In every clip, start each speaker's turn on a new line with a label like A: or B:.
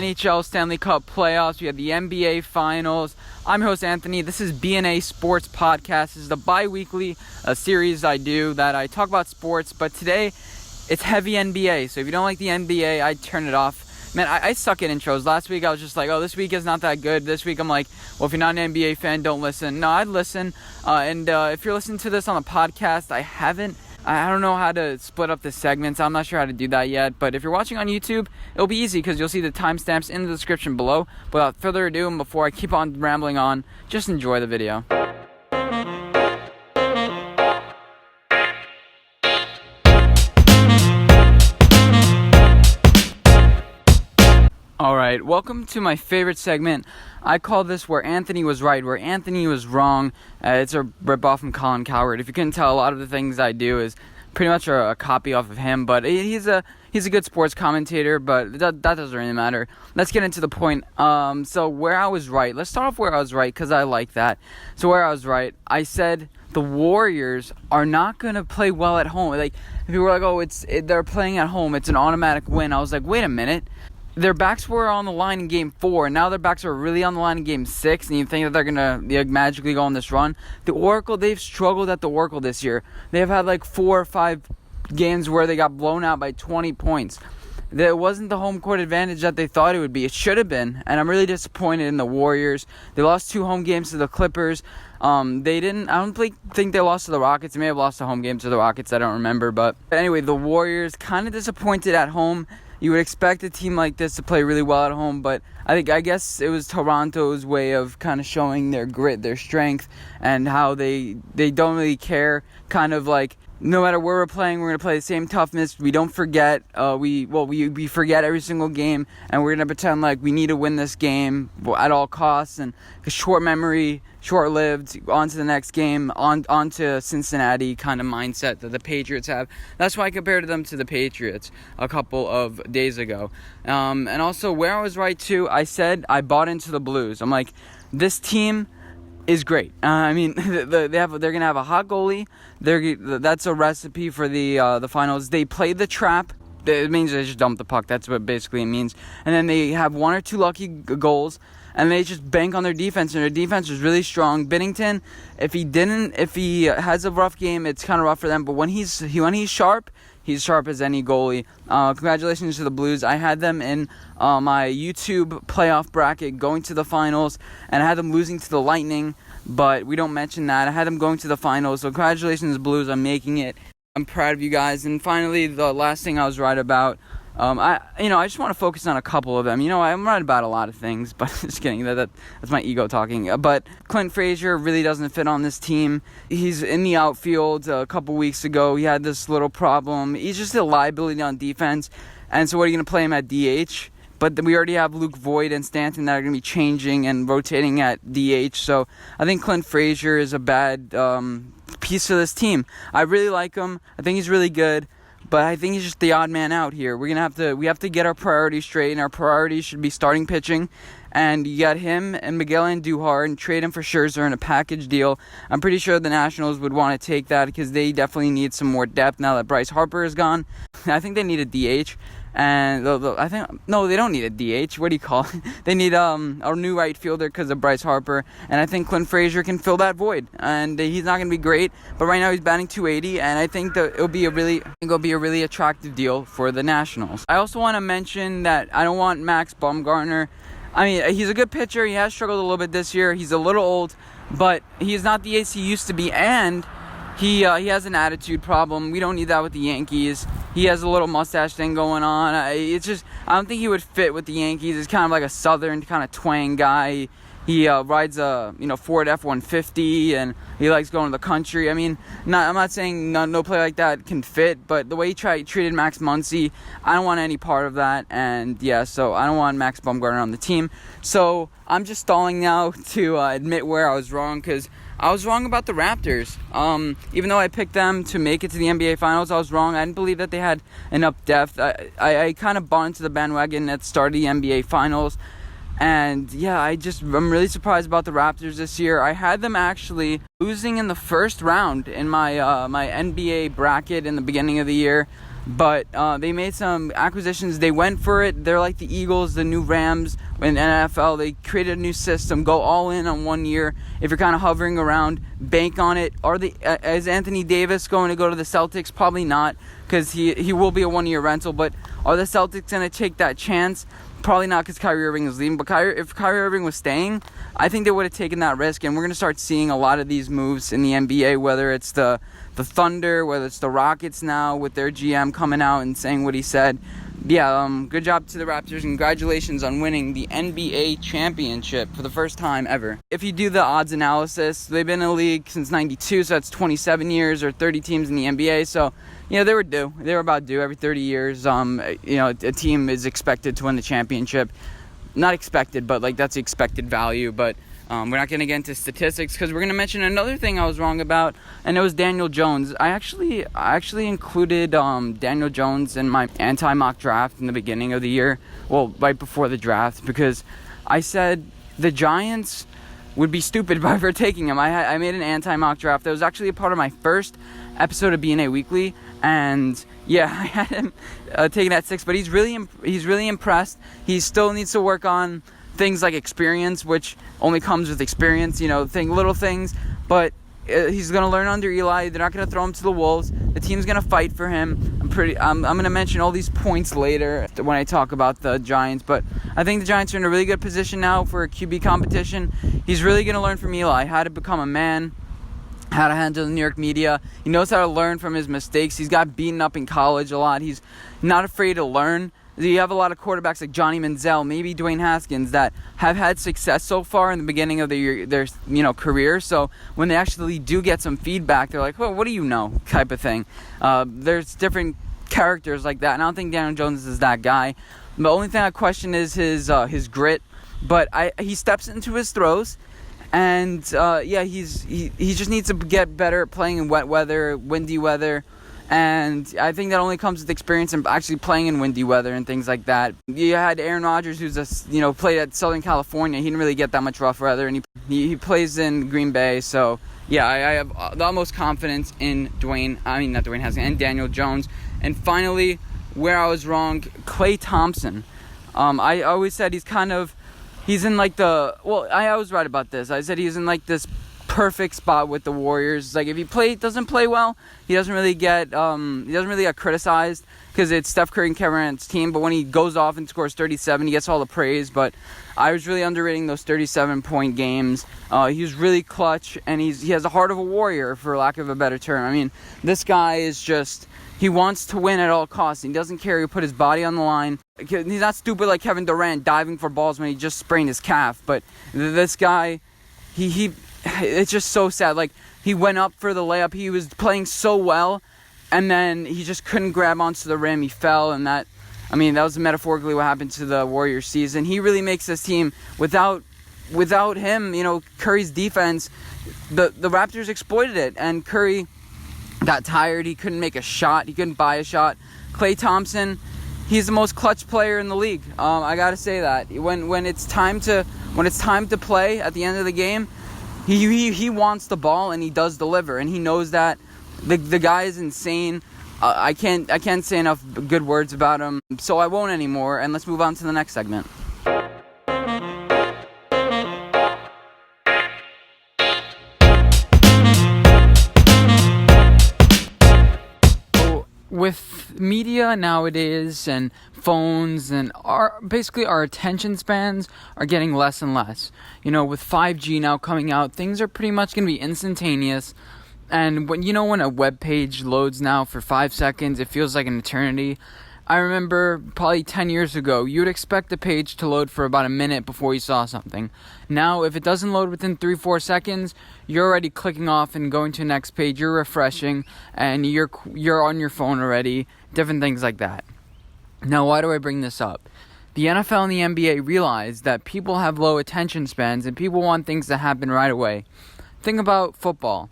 A: NHL Stanley Cup playoffs. We have the NBA Finals. I'm your host, Anthony. This is BnA Sports Podcast. This is the bi-weekly series I do that I talk about sports, but today it's heavy NBA. So if you don't like the NBA, I'd turn it off. Man, I suck at intros. Last week I was just like, oh, this week is not that good. This week I'm like, well, if you're not an NBA fan, don't listen. No, I'd listen. And if you're listening to this on a podcast, I don't know how to split up the segments. I'm not sure how to do that yet. But if you're watching on YouTube, it'll be easy because you'll see the timestamps in the description below. Without further ado, and before I keep on rambling on, just enjoy the video. Alright, welcome to my favorite segment. I call this Where Anthony Was Right, Where Anthony Was Wrong. It's a rip-off from Colin Cowherd. If you couldn't tell, a lot of the things I do is pretty much a copy off of him, but he's a good sports commentator, but that doesn't really matter. Let's get into the point. So where I was right. Let's start off where I was right, because I like that. So where I was right, I said the Warriors are not going to play well at home. Like, if you were like, they're playing at home, it's an automatic win. I was like, wait a minute. Their backs were on the line in Game 4, and now their backs are really on the line in Game 6, and you think that they're going to magically go on this run. The Oracle, they've struggled at the Oracle this year. They've had like 4 or 5 games where they got blown out by 20 points. It wasn't the home court advantage that they thought it would be. It should have been, and I'm really disappointed in the Warriors. They lost 2 home games to the Clippers. I don't think they lost to the Rockets. They may have lost a home game to the Rockets. I don't remember, but anyway, the Warriors kind of disappointed at home. You would expect a team like this to play really well at home, but I guess it was Toronto's way of kind of showing their grit, their strength, and how they don't really care. Kind of like, no matter where we're playing, we're going to play the same toughness. We don't forget. We forget every single game, and we're going to pretend like we need to win this game at all costs. And a short memory, short-lived, on to the next game, on to Cincinnati kind of mindset that the Patriots have. That's why I compared them to the Patriots a couple of days ago. And also, where I was right, too, I said I bought into the Blues. I'm like, this team is great. They're gonna have a hot goalie. That's a recipe for the finals. They play the trap. It means they just dump the puck. That's what basically it means. And then they have 1 or 2 lucky goals, and they just bank on their defense. And their defense is really strong. Binnington, if he has a rough game, it's kind of rough for them. But when he's sharp. He's sharp as any goalie. Congratulations to the Blues. I had them in my YouTube playoff bracket going to the finals, and I had them losing to the Lightning, but we don't mention that. I had them going to the finals, so congratulations, Blues, on making it. I'm proud of you guys. And finally, the last thing I was right about, I just want to focus on a couple of them. I'm right about a lot of things, but just kidding. That's my ego talking. But Clint Frazier really doesn't fit on this team. He's in the outfield. A couple weeks ago, he had this little problem. He's just a liability on defense. And so what are you going to play him at DH? But we already have Luke Voigt and Stanton that are going to be changing and rotating at DH. So I think Clint Frazier is a bad piece of this team. I really like him. I think he's really good. But I think he's just the odd man out here. We have to get our priorities straight, and our priorities should be starting pitching. And you got him and Miguel Andujar, and trade him for Scherzer in a package deal. I'm pretty sure the Nationals would want to take that because they definitely need some more depth now that Bryce Harper is gone. I think they need a DH. And they don't need a DH. What do you call it? They need a new right fielder because of Bryce Harper. And I think Clint Frazier can fill that void. And he's not going to be great, but right now he's batting .280, and I think that it'll be a really attractive deal for the Nationals. I also want to mention that I don't want Max Baumgartner. He's a good pitcher. He has struggled a little bit this year. He's a little old, but he's not the ace he used to be, and he has an attitude problem. We don't need that with the Yankees. He has a little mustache thing going on. I don't think he would fit with the Yankees. He's kind of like a southern kind of twang guy. He rides a Ford F-150, and he likes going to the country. I'm not saying no play like that can fit, but the way he treated Max Muncy, I don't want any part of that. And yeah, so I don't want Max Baumgartner on the team. So I'm just stalling now to admit where I was wrong, because I was wrong about the Raptors. Even though I picked them to make it to the NBA Finals, I was wrong. I didn't believe that they had enough depth. I kind of bought into the bandwagon at the start of the NBA Finals. And yeah, I'm really surprised about the Raptors this year. I had them actually losing in the first round in my my NBA bracket in the beginning of the year. But they made some acquisitions. They went for it. They're like the Eagles, the new Rams in NFL. They created a new system. Go all in on 1 year. If you're kind of hovering around, bank on it. Is Anthony Davis going to go to the Celtics? Probably not, because he will be a 1 year rental. But are the Celtics going to take that chance? Probably not, because Kyrie Irving is leaving. But if Kyrie Irving was staying, I think they would have taken that risk. And we're going to start seeing a lot of these moves in the NBA, whether it's the Thunder, whether it's the Rockets now with their GM coming out and saying what he said. Yeah, good job to the Raptors. Congratulations on winning the NBA championship for the first time ever. If you do the odds analysis, they've been in the league since 92, so that's 27 years or 30 teams in the NBA. So, they were due. They were about due every 30 years. A team is expected to win the championship. Not expected, but that's the expected value. But we're not going to get into statistics, because we're going to mention another thing I was wrong about, and it was Daniel Jones. I actually included Daniel Jones in my anti-mock draft in the beginning of the year, well, right before the draft, because I said the Giants would be stupid for taking him. I made an anti-mock draft. That was actually a part of my first episode of BnA Weekly, and yeah, I had him taking at 6, but he's really impressed. He still needs to work on things like experience, which only comes with experience, little things, but he's going to learn under Eli. They're not going to throw him to the Wolves. The team's going to fight for him. I'm going to mention all these points later when I talk about the Giants, but I think the Giants are in a really good position now for a QB competition. He's really going to learn from Eli how to become a man, how to handle the New York media. He knows how to learn from his mistakes. He's got beaten up in college a lot. He's not afraid to learn. You have a lot of quarterbacks like Johnny Manziel, maybe Dwayne Haskins, that have had success so far in the beginning of their career. So when they actually do get some feedback, they're like, "Oh, what do you know?" type of thing. There's different characters like that, and I don't think Daniel Jones is that guy. The only thing I question is his grit, but he steps into his throws. And he just needs to get better at playing in wet weather, windy weather, and I think that only comes with experience and actually playing in windy weather and things like that. You had Aaron Rodgers, who's played at Southern California. He didn't really get that much rough weather, and he plays in Green Bay. So yeah, I have the utmost confidence in and Daniel Jones. And finally, where I was wrong, Klay Thompson. I always said he's in I was right about this. I said he's in this perfect spot with the Warriors. If he doesn't play well, he doesn't really get criticized, because it's Steph Curry and Kevin Durant's team. But when he goes off and scores 37, he gets all the praise. But I was really underrating those 37-point games. He was really clutch, and he has the heart of a warrior, for lack of a better term. I mean, this guy is just, he wants to win at all costs. He doesn't care. He'll put his body on the line. He's not stupid like Kevin Durant, diving for balls when he just sprained his calf. But this guy, it's just so sad. He went up for the layup. He was playing so well, and then he just couldn't grab onto the rim. He fell, and that was metaphorically what happened to the Warriors season. He really makes this team. Without him, Curry's defense, the Raptors exploited it, and Curry got tired. He couldn't make a shot. He couldn't buy a shot. Klay Thompson, he's the most clutch player in the league. I gotta say that. When it's time to play at the end of the game, he wants the ball, and he does deliver, and he knows that. The guy is insane. I can't say enough good words about him, so I won't anymore. And let's move on to the next segment. With media nowadays and phones and our attention spans are getting less and less. With 5G now coming out, things are pretty much going to be instantaneous. And when a web page loads now for 5 seconds, it feels like an eternity. I remember probably 10 years ago, you would expect the page to load for about a minute before you saw something. Now, if it doesn't load within 3-4 seconds, you're already clicking off and going to the next page. You're refreshing, and you're on your phone already. Different things like that. Now, why do I bring this up? The NFL and the NBA realize that people have low attention spans, and people want things to happen right away. Think about football.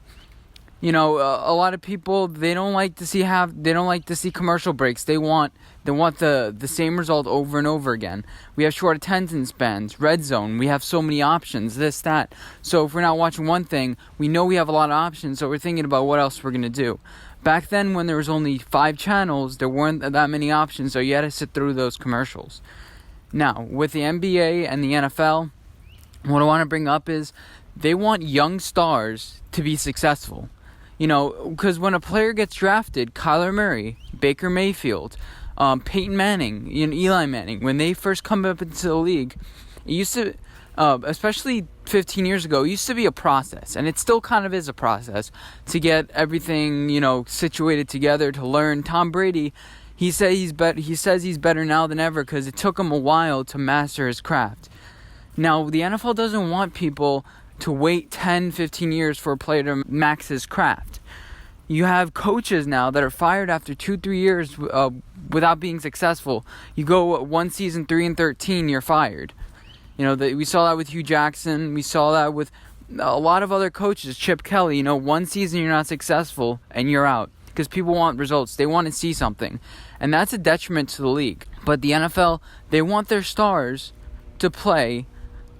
A: A lot of people, they don't like to see commercial breaks. They want the same result over and over again. We have short attention spans, red zone. We have so many options, this, that. So if we're not watching one thing, we know we have a lot of options. So we're thinking about what else we're going to do. Back then, when there was only 5 channels, there weren't that many options, so you had to sit through those commercials. Now, with the NBA and the NFL, what I want to bring up is they want young stars to be successful. Because when a player gets drafted, Kyler Murray, Baker Mayfield, Peyton Manning, Eli Manning, when they first come up into the league, it used to, especially 15 years ago, it used to be a process, and it still kind of is a process to get everything, situated together, to learn. Tom Brady, he says he's better now than ever because it took him a while to master his craft. Now, the NFL doesn't want people to wait 10, 15 years for a player to max his craft. You have coaches now that are fired after 2-3 years without being successful. You go one season 3-13, you're fired. We saw that with Hugh Jackson. We saw that with a lot of other coaches. Chip Kelly, one season you're not successful and you're out. Because people want results. They want to see something. And that's a detriment to the league. But the NFL, they want their stars to play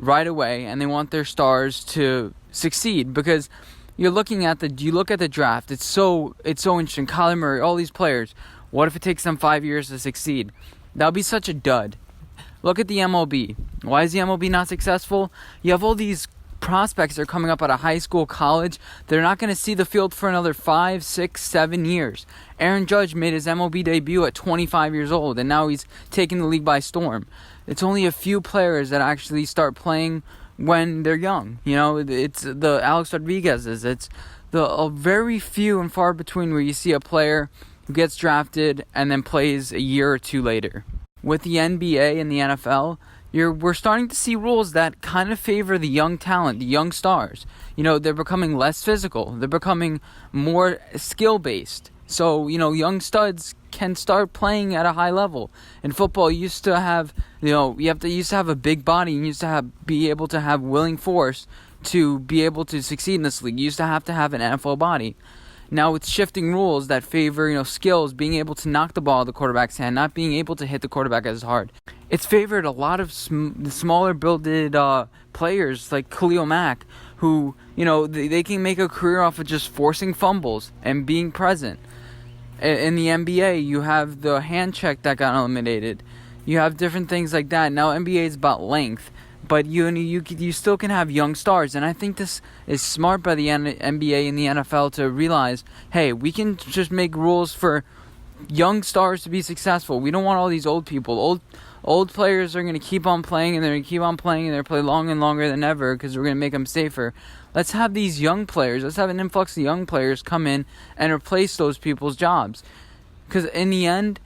A: right away. And they want their stars to succeed. Because you look at the draft. It's so interesting. Kyler Murray, all these players. What if it takes them 5 years to succeed? That would be such a dud. Look at the MLB. Why is the MLB not successful? You have all these prospects that are coming up out of high school, college. They're not going to see the field for another 5, 6, 7 years. Aaron Judge made his MLB debut at 25 years old, and now he's taking the league by storm. It's only a few players that actually start playing when they're young. It's the Alex Rodriguez's. It's the very few and far between where you see a player who gets drafted and then plays a year or two later. With the NBA and the NFL, we're starting to see rules that kind of favor the young talent, the young stars. They're becoming less physical. They're becoming more skill-based. So, young studs can start playing at a high level. In football, you used to have, you used to have a big body. You used to be able to have willing force to be able to succeed in this league. You used to have an NFL body. Now with shifting rules that favor, skills, being able to knock the ball out of the quarterback's hand, not being able to hit the quarterback as hard. It's favored a lot of smaller builded players like Khalil Mack, who, they can make a career off of just forcing fumbles and being present. In the NBA, you have the hand check that got eliminated. You have different things like that. Now NBA is about length. But you still can have young stars, and I think this is smart by the NBA and the NFL to realize, hey, we can just make rules for young stars to be successful. We don't want all these old people. Old players are going to keep on playing, and they're going to keep on playing, and they're going to play long and longer than ever because we're going to make them safer. Let's have these young players. Let's have an influx of young players come in and replace those people's jobs. Because in the end,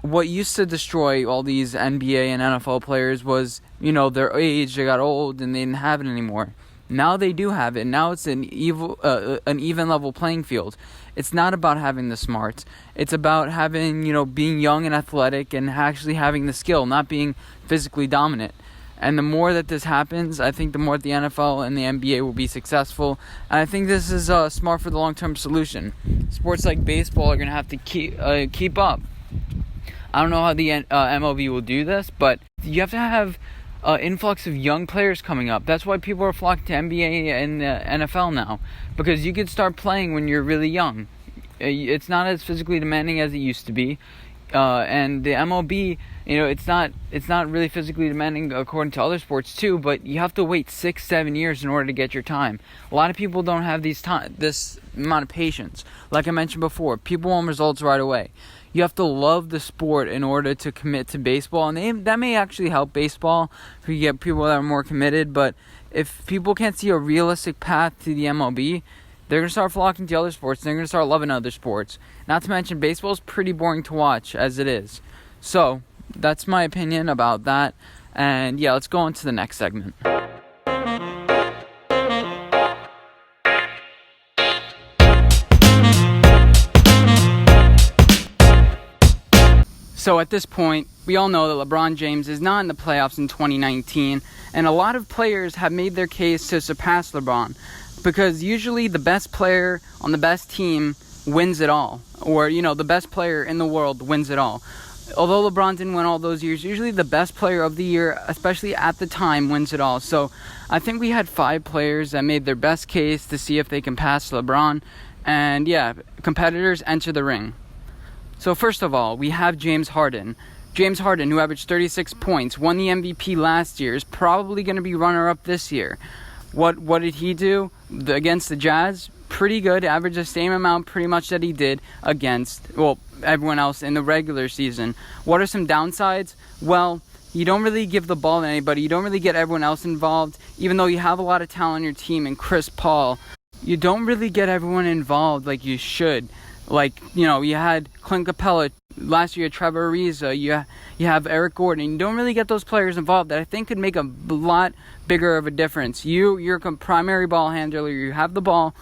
A: what used to destroy all these NBA and NFL players was, their age. They got old and they didn't have it anymore. Now they do have it. Now it's an even level playing field. It's not about having the smarts. It's about having, being young and athletic and actually having the skill, not being physically dominant. And the more that this happens, I think the more the NFL and the NBA will be successful. And I think this is smart for the long-term solution. Sports like baseball are going to have to keep up. I don't know how the MLB will do this, but you have to have influx of young players coming up. That's why people are flocking to NBA and NFL now, because you can start playing when you're really young. It's not as physically demanding as it used to be, and the MLB, it's not really physically demanding according to other sports too. But you have to wait 6-7 years in order to get your time. A lot of people don't have this amount of patience. Like I mentioned before, people want results right away. You have to love the sport in order to commit to baseball, and that may actually help baseball if you get people that are more committed. But if people can't see a realistic path to the MLB, they're going to start flocking to other sports, and they're going to start loving other sports. Not to mention, baseball is pretty boring to watch as it is. So, that's my opinion about that. And yeah, let's go on to the next segment. So at this point, we all know that LeBron James is not in the playoffs in 2019, and a lot of players have made their case to surpass LeBron, because usually the best player on the best team wins it all, or, the best player in the world wins it all. Although LeBron didn't win all those years, usually the best player of the year, especially at the time, wins it all. So I think we had 5 players that made their best case to see if they can pass LeBron. And yeah, competitors enter the ring. So first of all, we have James Harden. James Harden, who averaged 36 points, won the MVP last year, is probably going to be runner-up this year. What did he do against the Jazz? Pretty good, averaged the same amount pretty much that he did against, everyone else in the regular season. What are some downsides? Well, you don't really give the ball to anybody. You don't really get everyone else involved. Even though you have a lot of talent on your team and Chris Paul, you don't really get everyone involved like you should. Like, you had Clint Capella last year, Trevor Ariza, you have Eric Gordon. You don't really get those players involved that I think could make a lot bigger of a difference. You're a primary ball handler. You have the ball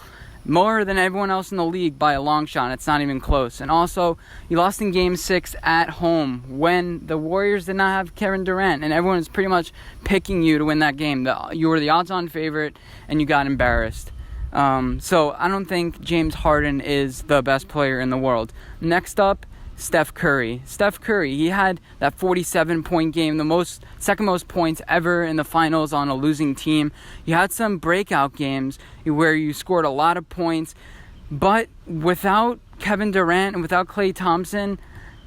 A: more than everyone else in the league by a long shot. It's not even close. And also, you lost in Game 6 at home when the Warriors did not have Kevin Durant, and everyone was pretty much picking you to win that game. You were the odds-on favorite, and you got embarrassed. So I don't think James Harden is the best player in the world. Next up, Steph Curry. Steph Curry, he had that 47-point game, the second most points ever in the finals on a losing team. You had some breakout games where you scored a lot of points, but without Kevin Durant and without Klay Thompson,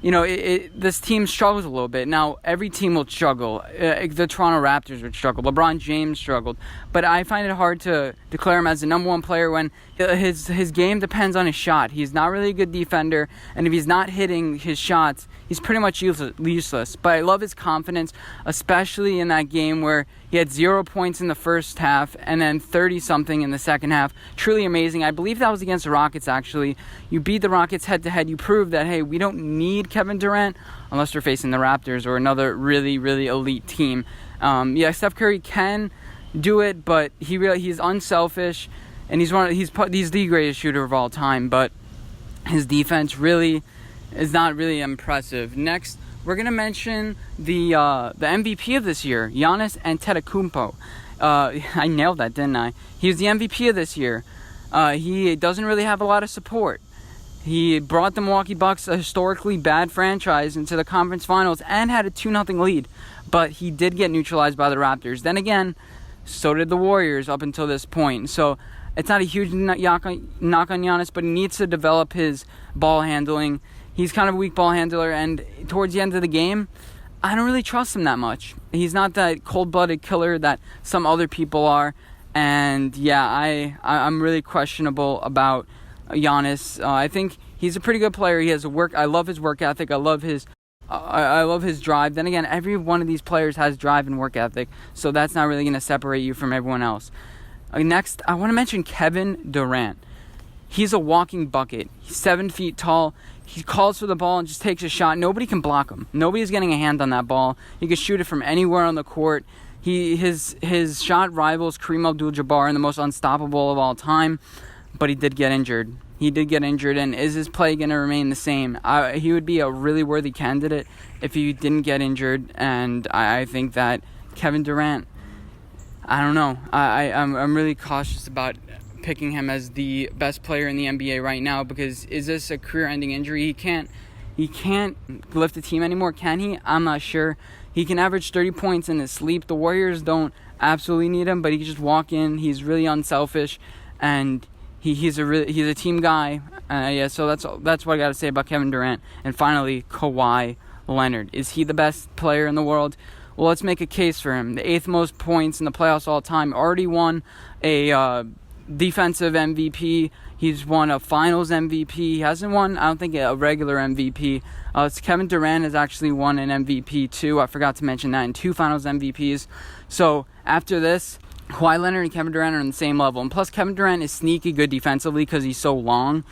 A: this team struggles a little bit. Now, every team will struggle. The Toronto Raptors would struggle. LeBron James struggled. But I find it hard to declare him as the number one player when his game depends on his shot. He's not really a good defender, and if he's not hitting his shots, he's pretty much useless. But I love his confidence, especially in that game where he had 0 points in the first half and then 30-something in the second half. Truly amazing. I believe that was against the Rockets, actually. You beat the Rockets head-to-head. You proved that, hey, we don't need Kevin Durant unless we're facing the Raptors or another really, really elite team. Steph Curry can do it, but he's unselfish, and he's the greatest shooter of all time, but his defense really is not really impressive. Next, we're going to mention the MVP of this year, Giannis Antetokounmpo. I nailed that, didn't I? He was the MVP of this year. He doesn't really have a lot of support. He brought the Milwaukee Bucks, a historically bad franchise, into the conference finals and had a 2-0 lead. But he did get neutralized by the Raptors. Then again, so did the Warriors up until this point. So it's not a huge knock on Giannis, but he needs to develop his ball handling. He's kind of a weak ball handler, and towards the end of the game, I don't really trust him that much. He's not that cold-blooded killer that some other people are. And yeah, I'm really questionable about Giannis. I think he's a pretty good player. He has I love his work ethic. I love his drive. Then again, every one of these players has drive and work ethic, so that's not really going to separate you from everyone else. Next, I want to mention Kevin Durant. He's a walking bucket. He's 7 feet tall. He calls for the ball and just takes a shot. Nobody can block him. Nobody's getting a hand on that ball. He can shoot it from anywhere on the court. His shot rivals Kareem Abdul-Jabbar and the most unstoppable of all time, but he did get injured. And is his play going to remain the same? He would be a really worthy candidate if he didn't get injured, and I think that Kevin Durant, I don't know. I'm really cautious about picking him as the best player in the NBA right now, because is this a career-ending injury? He can't lift a team anymore, can he? I'm not sure. He can average 30 points in his sleep. The Warriors don't absolutely need him, but he can just walk in. He's really unselfish, and he's a team guy. So that's what I got to say about Kevin Durant. And finally, Kawhi Leonard. Is he the best player in the world? Well, let's make a case for him. The 8th most points in the playoffs all time. Already won a defensive MVP. He's won a finals MVP. He hasn't won, I don't think, a regular MVP. Kevin Durant has actually won an MVP too. I forgot to mention that, in 2 finals MVPs. So after this, Kawhi Leonard and Kevin Durant are on the same level. And plus, Kevin Durant is sneaky good defensively because he's so long.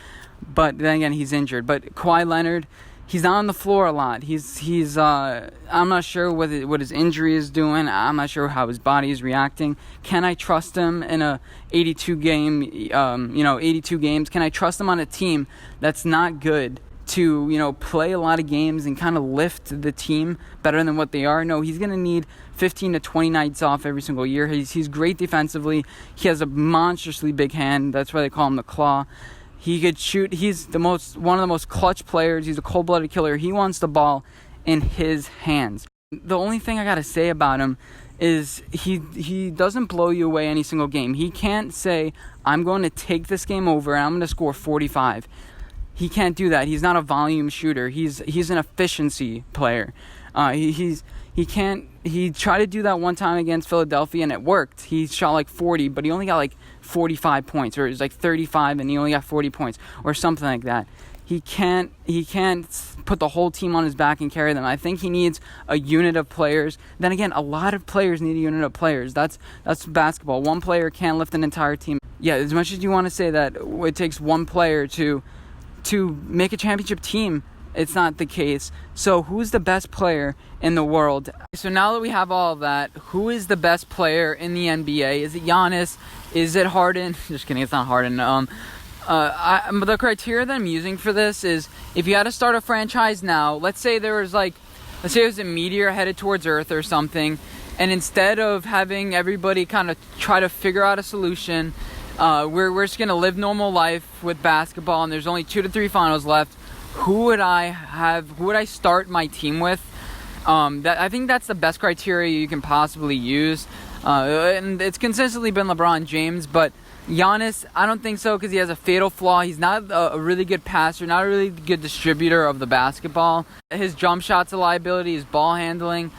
A: But then again, he's injured. But Kawhi Leonard, he's not on the floor a lot. I'm not sure what his injury is doing. I'm not sure how his body is reacting. Can I trust him in a 82 games? Can I trust him on a team that's not good to, play a lot of games and kind of lift the team better than what they are? No, he's going to need 15 to 20 nights off every single year. He's great defensively. He has a monstrously big hand. That's why they call him the Claw. He could shoot. He's one of the most clutch players. He's a cold-blooded killer. He wants the ball in his hands. The only thing I got to say about him is he doesn't blow you away any single game. He can't say, I'm going to take this game over and I'm going to score 45. He can't do that. He's not a volume shooter. He's an efficiency player. He tried to do that one time against Philadelphia and it worked. He shot like 40, but he only got like 45 points, or it was like 35 and he only got 40 points or something like that. He can't put the whole team on his back and carry them. I think he needs a unit of players. Then again, a lot of players need a unit of players. That's basketball. One player can't lift an entire team. Yeah, as much as you want to say that it takes one player to make a championship team, it's not the case. So who's the best player in the world? So now that we have all of that, who is the best player in the NBA? Is it Giannis? Is it Harden? Just kidding, it's not Harden. The criteria that I'm using for this is, if you had to start a franchise now, let's say it was a meteor headed towards Earth or something, and instead of having everybody kind of try to figure out a solution, we're just going to live normal life with basketball, and there's only 2 to 3 finals left. Who would I start my team with? I think that's the best criteria you can possibly use. And it's consistently been LeBron James, but Giannis, I don't think so, because he has a fatal flaw. He's not a really good passer, not a really good distributor of the basketball. His jump shot's a liability, his ball handling.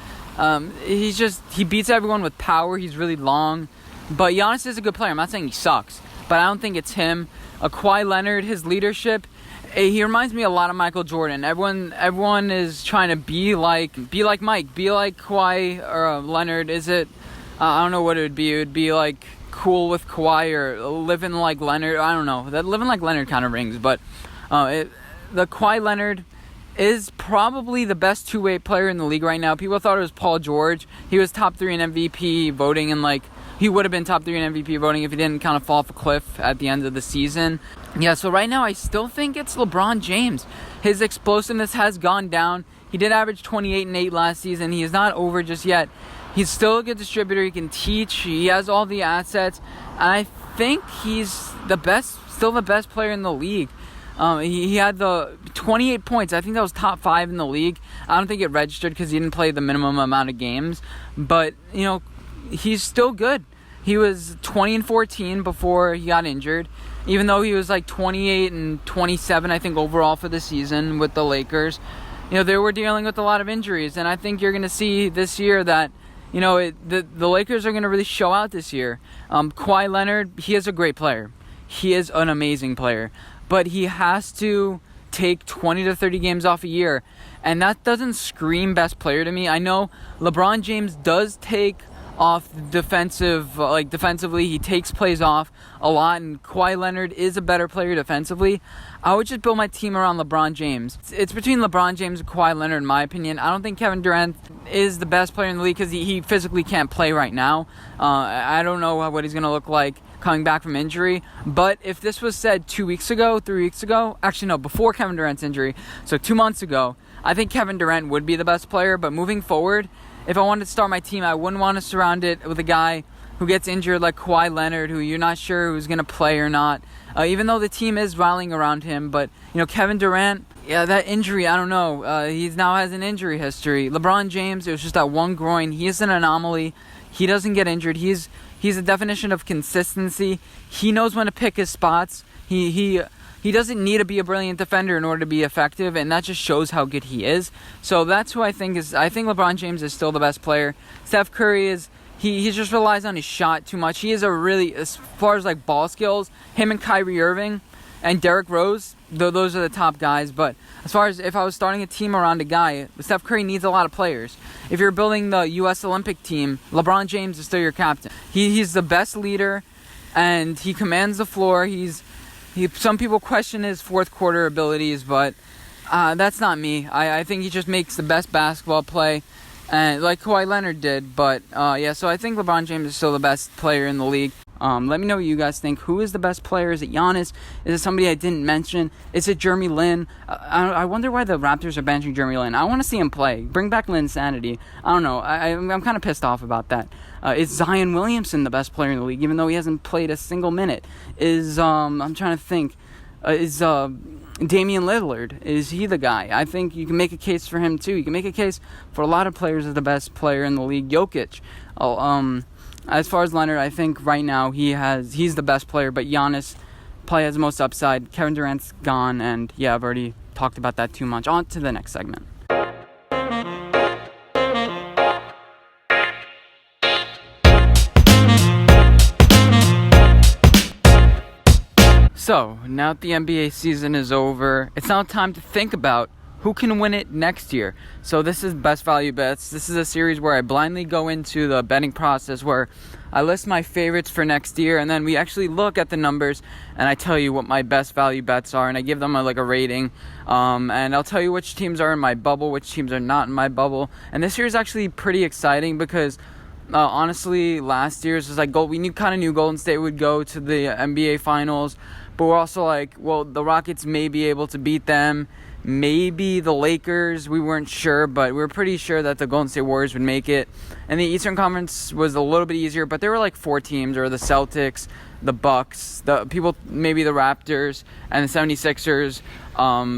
A: He beats everyone with power. He's really long. But Giannis is a good player. I'm not saying he sucks, but I don't think it's him. Kawhi Leonard, his leadership, he reminds me a lot of Michael Jordan. Everyone is trying to be like Mike, be like Kawhi or Leonard. I don't know what it would be. It would be like cool with Kawhi or living like Leonard. I don't know. That living like Leonard kind of rings, but the Kawhi Leonard is probably the best two-way player in the league right now. People thought it was Paul George. He was top 3 in MVP voting, and he would have been top 3 in MVP voting if he didn't kind of fall off a cliff at the end of the season. Yeah, so right now I still think it's LeBron James. His explosiveness has gone down. He did average 28 and 8 last season. He is not over just yet. He's still a good distributor. He can teach. He has all the assets. And I think he's still the best player in the league. He had the 28 points. I think that was top 5 in the league. I don't think it registered because he didn't play the minimum amount of games. But, he's still good. He was 20 and 14 before he got injured, even though he was like 28 and 27, I think, overall for the season with the Lakers. They were dealing with a lot of injuries, and I think you're going to see this year that the Lakers are going to really show out this year. Kawhi Leonard, he is a great player. He is an amazing player. But he has to take 20 to 30 games off a year. And that doesn't scream best player to me. I know LeBron James does take off defensively. He takes plays off a lot. And Kawhi Leonard is a better player defensively. I would just build my team around LeBron James. It's between LeBron James and Kawhi Leonard, in my opinion. I don't think Kevin Durant is the best player in the league because he physically can't play right now. I don't know what he's going to look like coming back from injury. But if this was said 2 weeks ago, 3 weeks ago, actually no, before Kevin Durant's injury, so 2 months ago, I think Kevin Durant would be the best player. But moving forward, if I wanted to start my team, I wouldn't want to surround it with a guy who gets injured like Kawhi Leonard, who you're not sure who's going to play or not, even though the team is rallying around him. But, Kevin Durant, yeah, that injury, I don't know. He now has an injury history. LeBron James, it was just that one groin. He is an anomaly. He doesn't get injured. He's a definition of consistency. He knows when to pick his spots. He doesn't need to be a brilliant defender in order to be effective, and that just shows how good he is. So that's who I think LeBron James is still the best player. Steph Curry is, he just relies on his shot too much. He is as far as ball skills, him and Kyrie Irving and Derrick Rose, those are the top guys. But as far as if I was starting a team around a guy, Steph Curry needs a lot of players. If you're building the U.S. Olympic team, LeBron James is still your captain. He's the best leader, and he commands the floor. Some people question his fourth quarter abilities, but that's not me. I think he just makes the best basketball play, and like Kawhi Leonard did. But so I think LeBron James is still the best player in the league. Let me know what you guys think. Who is the best player? Is it Giannis? Is it somebody I didn't mention? Is it Jeremy Lin? I wonder why the Raptors are benching Jeremy Lin. I want to see him play. Bring back Lin's sanity. I don't know. I'm kind of pissed off about that. Is Zion Williamson the best player in the league, even though he hasn't played a single minute? I'm trying to think. Damian Lillard, is he the guy? I think you can make a case for him too. You can make a case for a lot of players as the best player in the league. Jokic. As far as Leonard, I think right now he's the best player, but Giannis probably has the most upside. Kevin Durant's gone, and yeah, I've already talked about that too much. On to the next segment. So, now that the NBA season is over, it's now time to think about who can win it next year. So this is Best Value Bets. This is a series where I blindly go into the betting process where I list my favorites for next year, and then we actually look at the numbers and I tell you what my best value bets are, and I give them a rating. And I'll tell you which teams are in my bubble, which teams are not in my bubble. And this year is actually pretty exciting because honestly, last year's was we knew Golden State would go to the NBA Finals, but we're also the Rockets may be able to beat them. Maybe the Lakers, we weren't sure, but we were pretty sure that the Golden State Warriors would make it. And the Eastern Conference was a little bit easier, but there were 4 teams, or the Celtics, the Bucks, maybe the Raptors, and the 76ers.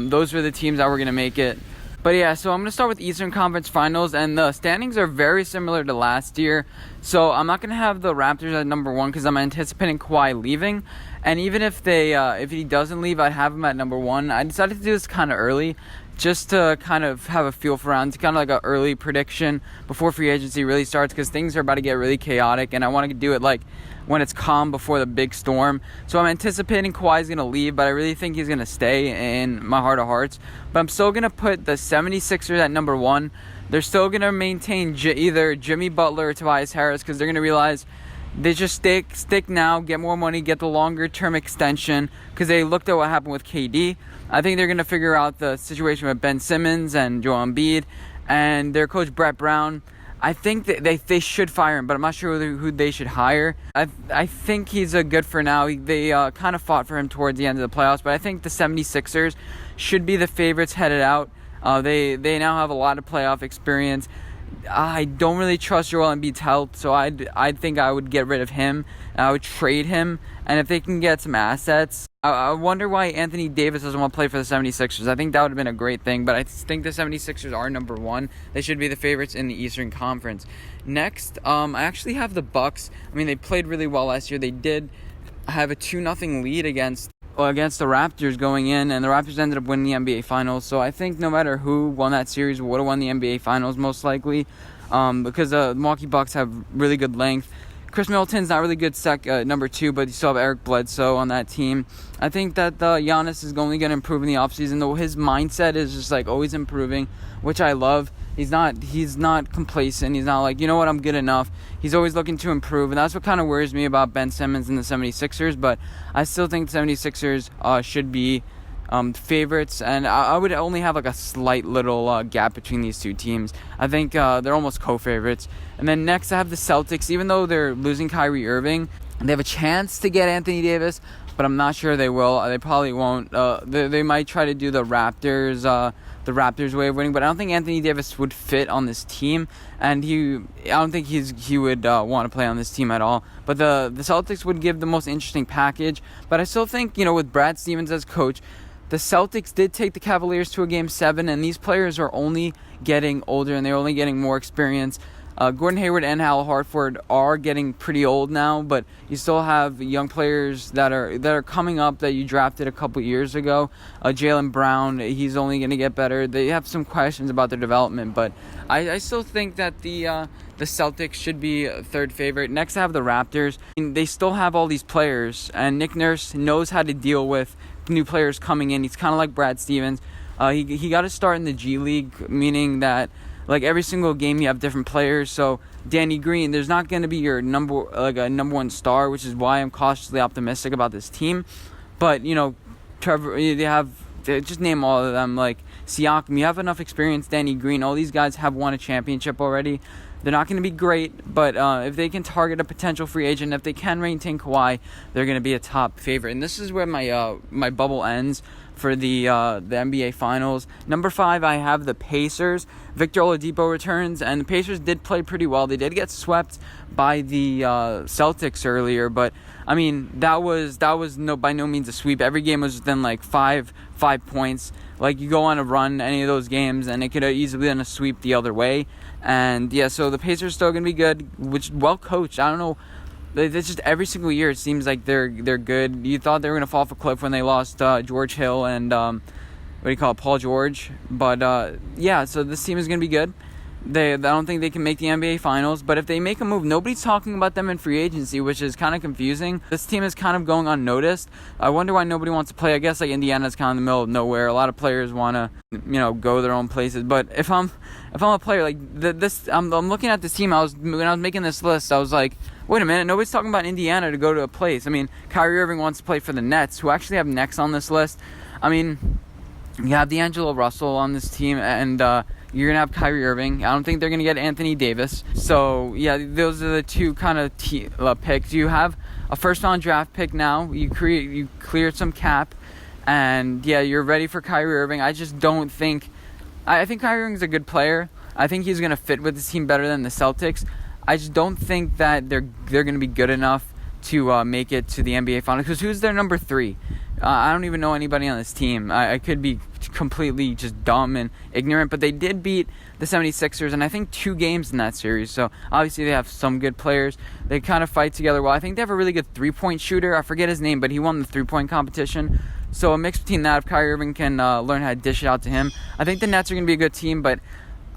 A: Those were the teams that were going to make it. But yeah, so I'm going to start with Eastern Conference Finals, and the standings are very similar to last year. So I'm not going to have the Raptors at number 1 because I'm anticipating Kawhi leaving. And even if he doesn't leave, I'd have him at number 1. I decided to do this kind of early just to kind of have a feel for rounds, kind of an early prediction before free agency really starts because things are about to get really chaotic, and I want to do it when it's calm before the big storm. So I'm anticipating Kawhi's going to leave, but I really think he's going to stay in my heart of hearts. But I'm still going to put the 76ers at number 1. They're still going to maintain either Jimmy Butler or Tobias Harris because they're going to realize they just stick now, get more money, get the longer-term extension because they looked at what happened with KD. I think they're going to figure out the situation with Ben Simmons and Joel Embiid and their coach Brett Brown. I think that they should fire him, but I'm not sure who they should hire. I think he's a good for now. They kind of fought for him towards the end of the playoffs, but I think the 76ers should be the favorites headed out. They now have a lot of playoff experience. I don't really trust Joel Embiid's health, so I think I would get rid of him. I would trade him, and if they can get some assets, I wonder why Anthony Davis doesn't want to play for the 76ers. I think that would have been a great thing, but I think the 76ers are number 1. They should be the favorites in the Eastern Conference. Next, I actually have the Bucks. I mean, they played really well last year. They did have a 2-0 lead against the Raptors going in, and the Raptors ended up winning the NBA Finals. So I think no matter who won that series would have won the NBA Finals most likely because the Milwaukee Bucks have really good length. Chris Middleton's not really good number 2, but you still have Eric Bledsoe on that team. I think that Giannis is only going to improve in the offseason, though his mindset is just always improving, which I love. He's not complacent. He's not you know what, I'm good enough. He's always looking to improve, and that's what kind of worries me about Ben Simmons and the 76ers, but I still think the 76ers should be favorites, and I would only have a slight little gap between these two teams. I think they're almost co-favorites. And then next I have the Celtics. Even though they're losing Kyrie Irving, they have a chance to get Anthony Davis, but I'm not sure they will. They probably won't. They might try to do the Raptors way of winning, but I don't think Anthony Davis would fit on this team, and I don't think he would want to play on this team at all. But the Celtics would give the most interesting package. But I still think, with Brad Stevens as coach, the Celtics did take the Cavaliers to a Game 7, and these players are only getting older, and they're only getting more experience. Gordon Hayward and Al Horford are getting pretty old now, but you still have young players that are coming up that you drafted a couple years ago. Jaylen Brown, he's only going to get better. They have some questions about their development, but I still think that the Celtics should be a third favorite. Next, I have the Raptors. They still have all these players, and Nick Nurse knows how to deal with new players coming in. He's kind of like Brad Stevens. He got to start in the G League, meaning that every single game you have different players. So Danny Green, there's not going to be your number 1 star, which is why I'm cautiously optimistic about this team. But Trevor, just name all of them. Siakam, you have enough experience. Danny Green, all these guys have won a championship already. They're not going to be great, but if they can target a potential free agent, if they can maintain Kawhi, they're going to be a top favorite. And this is where my bubble ends for the NBA Finals. Number 5, I have the Pacers. Victor Oladipo returns, and the Pacers did play pretty well. They did get swept by the Celtics earlier, but I mean that was by no means a sweep. Every game was within 5 5 points. Like, you go on a run any of those games, and it could have easily been a sweep the other way. And yeah, so the Pacers are still going to be good, which well coached. I don't know. It's just every single year it seems like they're good. You thought they were going to fall off a cliff when they lost George Hill and Paul George. But yeah, so this team is going to be good. I don't think they can make the NBA Finals, but if they make a move, nobody's talking about them in free agency, which is kind of confusing. This team is kind of going unnoticed. I wonder why nobody wants to play. I guess like Indiana's kind of in the middle of nowhere. A lot of players want to, go their own places. But if I'm a player like I'm looking at this team. When I was making this list, I was like, wait a minute, nobody's talking about Indiana to go to a place. I mean, Kyrie Irving wants to play for the Nets, who actually have next on this list. I mean, you have D'Angelo Russell on this team, and you're going to have Kyrie Irving. I don't think they're going to get Anthony Davis. So, yeah, those are the two kind of picks. You have a first-round draft pick now. You cleared some cap. And, yeah, you're ready for Kyrie Irving. I just don't think... I think Kyrie Irving's a good player. I think he's going to fit with this team better than the Celtics. I just don't think that they're going to be good enough to make it to the NBA Finals. Because who's their number 3? I don't even know anybody on this team. I could be completely just dumb and ignorant, but they did beat the 76ers, and I think 2 games in that series. So obviously they have some good players. They kind of fight together well. I think they have a really good 3-point shooter. I forget his name, but he won the 3-point competition. So a mix between that, if Kyrie Irving can learn how to dish it out to him, I think the Nets are going to be a good team, but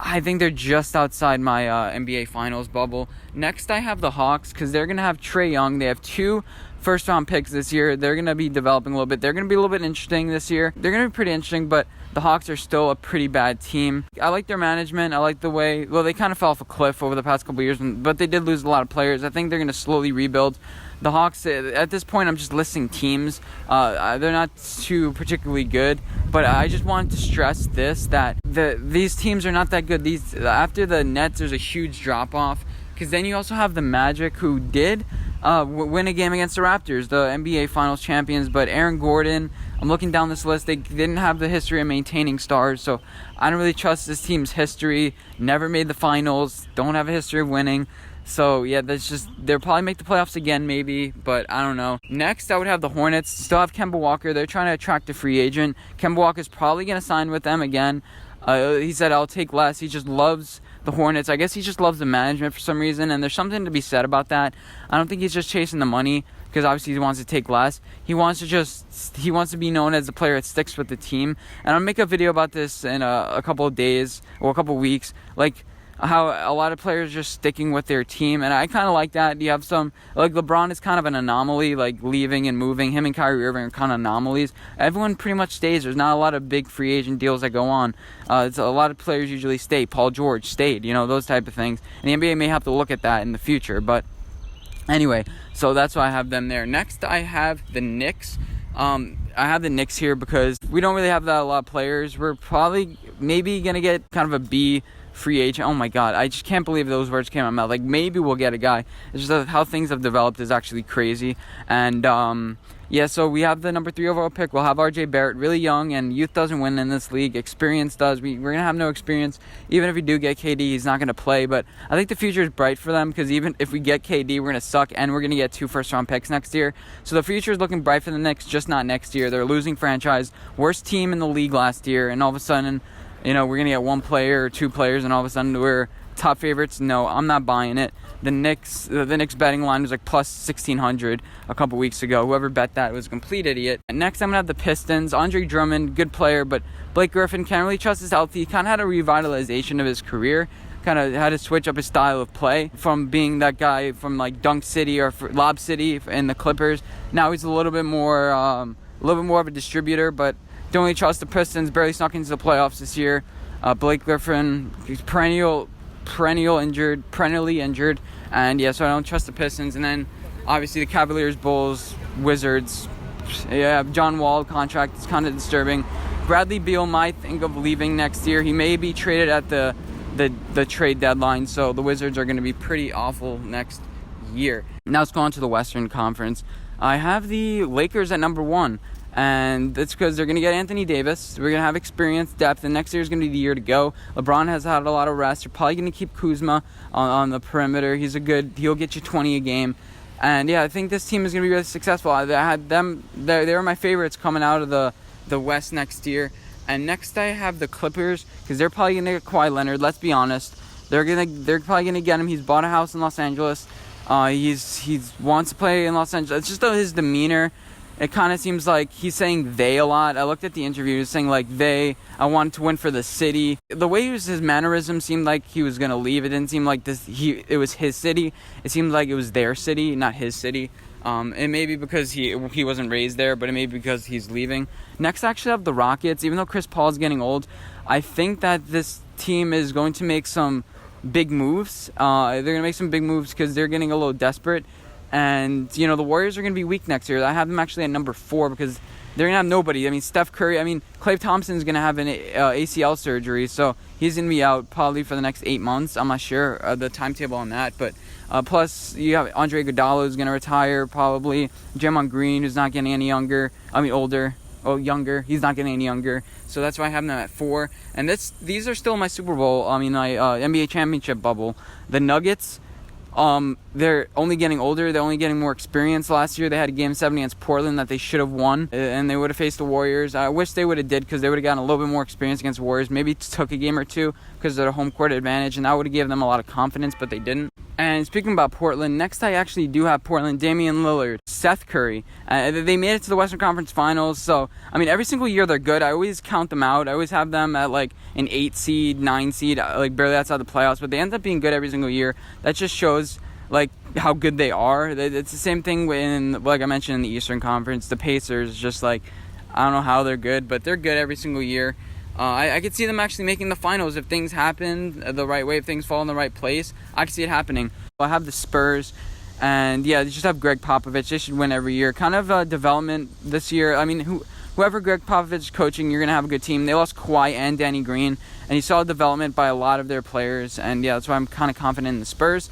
A: I think they're just outside my NBA Finals bubble. Next, I have the Hawks, because they're going to have Trae Young. They have 2 first-round picks this year. They're going to be developing a little bit. They're going to be a little bit interesting this year. They're going to be pretty interesting, but the Hawks are still a pretty bad team. I like their management. I like the way... Well, they kind of fell off a cliff over the past couple of years, but they did lose a lot of players. I think they're going to slowly rebuild. The Hawks, at this point, I'm just listing teams. They're not too particularly good, but I just wanted to stress this, that these teams are not that good. After the Nets, there's a huge drop-off, because then you also have the Magic, who did win a game against the Raptors, the NBA Finals champions, but Aaron Gordon, I'm looking down this list, they didn't have the history of maintaining stars, so I don't really trust this team's history. Never made the finals, don't have a history of winning. So, yeah, they'll probably make the playoffs again, maybe, but I don't know. Next, I would have the Hornets. Still have Kemba Walker. They're trying to attract a free agent. Kemba Walker's probably going to sign with them again. He said, I'll take less. He just loves the Hornets. I guess he just loves the management for some reason, and there's something to be said about that. I don't think he's just chasing the money, because obviously he wants to take less. He wants to be known as the player that sticks with the team. And I'll make a video about this in a couple of days or a couple of weeks. Like, how a lot of players are just sticking with their team, and I kind of like that. You have some, like LeBron is kind of an anomaly, like leaving and moving. Him and Kyrie Irving are kind of anomalies. Everyone pretty much stays. There's not a lot of big free agent deals that go on. It's a lot of players usually stay. Paul George stayed, those type of things. And the NBA may have to look at that in the future, but anyway, so that's why I have them there. Next, I have the Knicks. I have the Knicks here because we don't really have that a lot of players. We're probably maybe going to get kind of a B free agent. Oh my god, I just can't believe those words came out of my mouth. Like, maybe we'll get a guy. It's just that how things have developed is actually crazy. And yeah, so we have the number 3 overall pick. We'll have RJ Barrett, really young, and youth doesn't win in this league. Experience does. We're going to have no experience. Even if we do get KD, he's not going to play. But I think the future is bright for them, because even if we get KD, we're going to suck, and we're going to get 2 first-round picks next year. So the future is looking bright for the Knicks, just not next year. They're a losing franchise. Worst team in the league last year, and all of a sudden, we're going to get 1 player or 2 players, and all of a sudden we're top favorites. No, I'm not buying it. The Knicks betting line was like plus 1,600 a couple weeks ago. Whoever bet that was a complete idiot. And next, I'm going to have the Pistons. Andre Drummond, good player, but Blake Griffin, can't really trust his health. He kind of had a revitalization of his career. Kind of had to switch up his style of play from being that guy from like Dunk City or Lob City in the Clippers. Now he's a little bit more of a distributor, but don't really trust the Pistons. Barely snuck into the playoffs this year. Blake Griffin, he's perennially injured. And yeah, so I don't trust the Pistons. And then obviously the Cavaliers, Bulls, Wizards. Yeah, John Wall contract is kind of disturbing. Bradley Beal might think of leaving next year. He may be traded at the trade deadline. So the Wizards are going to be pretty awful next year. Now let's go on to the Western Conference. I have the Lakers at number 1. And that's because they're going to get Anthony Davis. We're going to have experience, depth, and next year is going to be the year to go. LeBron has had a lot of rest. You're probably going to keep Kuzma on the perimeter. He'll get you 20 a game. And yeah, I think this team is going to be really successful. I had them, they were my favorites coming out of the the West next year. And next I have the Clippers, because they're probably gonna get Kawhi Leonard. Let's be honest, they're probably gonna get him. He's bought a house in Los Angeles. He's wants to play in Los Angeles. It's just his demeanor. It kind of seems like he's saying they a lot. I looked at the interview. He was saying like I wanted to win for the city. The way his mannerisms seemed like he was gonna leave. It didn't seem like it was his city. It seemed like it was their city, not his city. It may be because he wasn't raised there, but it may be because he's leaving. Next, I actually have the Rockets. Even though Chris Paul's getting old, I think that this team is going to make some big moves. They're going to make some big moves because they're getting a little desperate. And, the Warriors are going to be weak next year. I have them actually at number 4 because they're going to have nobody. I mean, Steph Curry. Klay Thompson's going to have an ACL surgery, so he's going to be out probably for the next 8 months. I'm not sure the timetable on that, but plus you have Andre Iguodala who's going to retire probably. Draymond Green, who's not getting any younger. Older. Oh, younger. He's not getting any younger. So that's why I have them at 4. And these are still my Super Bowl. NBA championship bubble. The Nuggets. They're only getting older. They're only getting more experience. Last year they had a Game 7 against Portland that they should have won, and they would have faced the Warriors. I wish they would have did, because they would have gotten a little bit more experience against the Warriors. Maybe took a game or two because of their home court advantage, and that would have given them a lot of confidence, but they didn't. And speaking about Portland, next I actually do have Portland. Damian Lillard, Seth Curry. They made it to the Western Conference Finals, so every single year they're good. I always count them out. I always have them at like an 8 seed, 9 seed, like barely outside the playoffs, but they end up being good every single year. That just shows like how good they are. It's the same thing when, like I mentioned, in the Eastern Conference, the Pacers, just like, I don't know how they're good, but they're good every single year. I could see them actually making the finals if things happen the right way, if things fall in the right place. I could see it happening. I have the Spurs, and they just have Greg Popovich. They should win every year. Kind of development this year. Whoever Greg Popovich is coaching, you're going to have a good team. They lost Kawhi and Danny Green, and you saw development by a lot of their players, and that's why I'm kind of confident in the Spurs.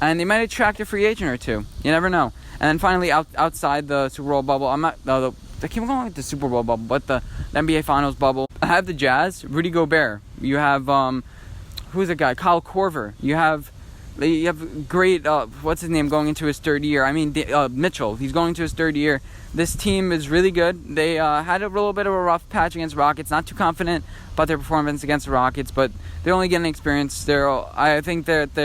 A: And they might attract a free agent or two. You never know. And then finally, outside the Super Bowl bubble, I keep going with the Super Bowl bubble, but the NBA Finals bubble. I have the Jazz, Rudy Gobert. You have who's the guy? Kyle Korver. You have great what's his name, going into his 3rd year. Mitchell. He's going to his 3rd year. This team is really good. They had a little bit of a rough patch against Rockets. Not too confident about their performance against the Rockets, but they're only getting experience. I think that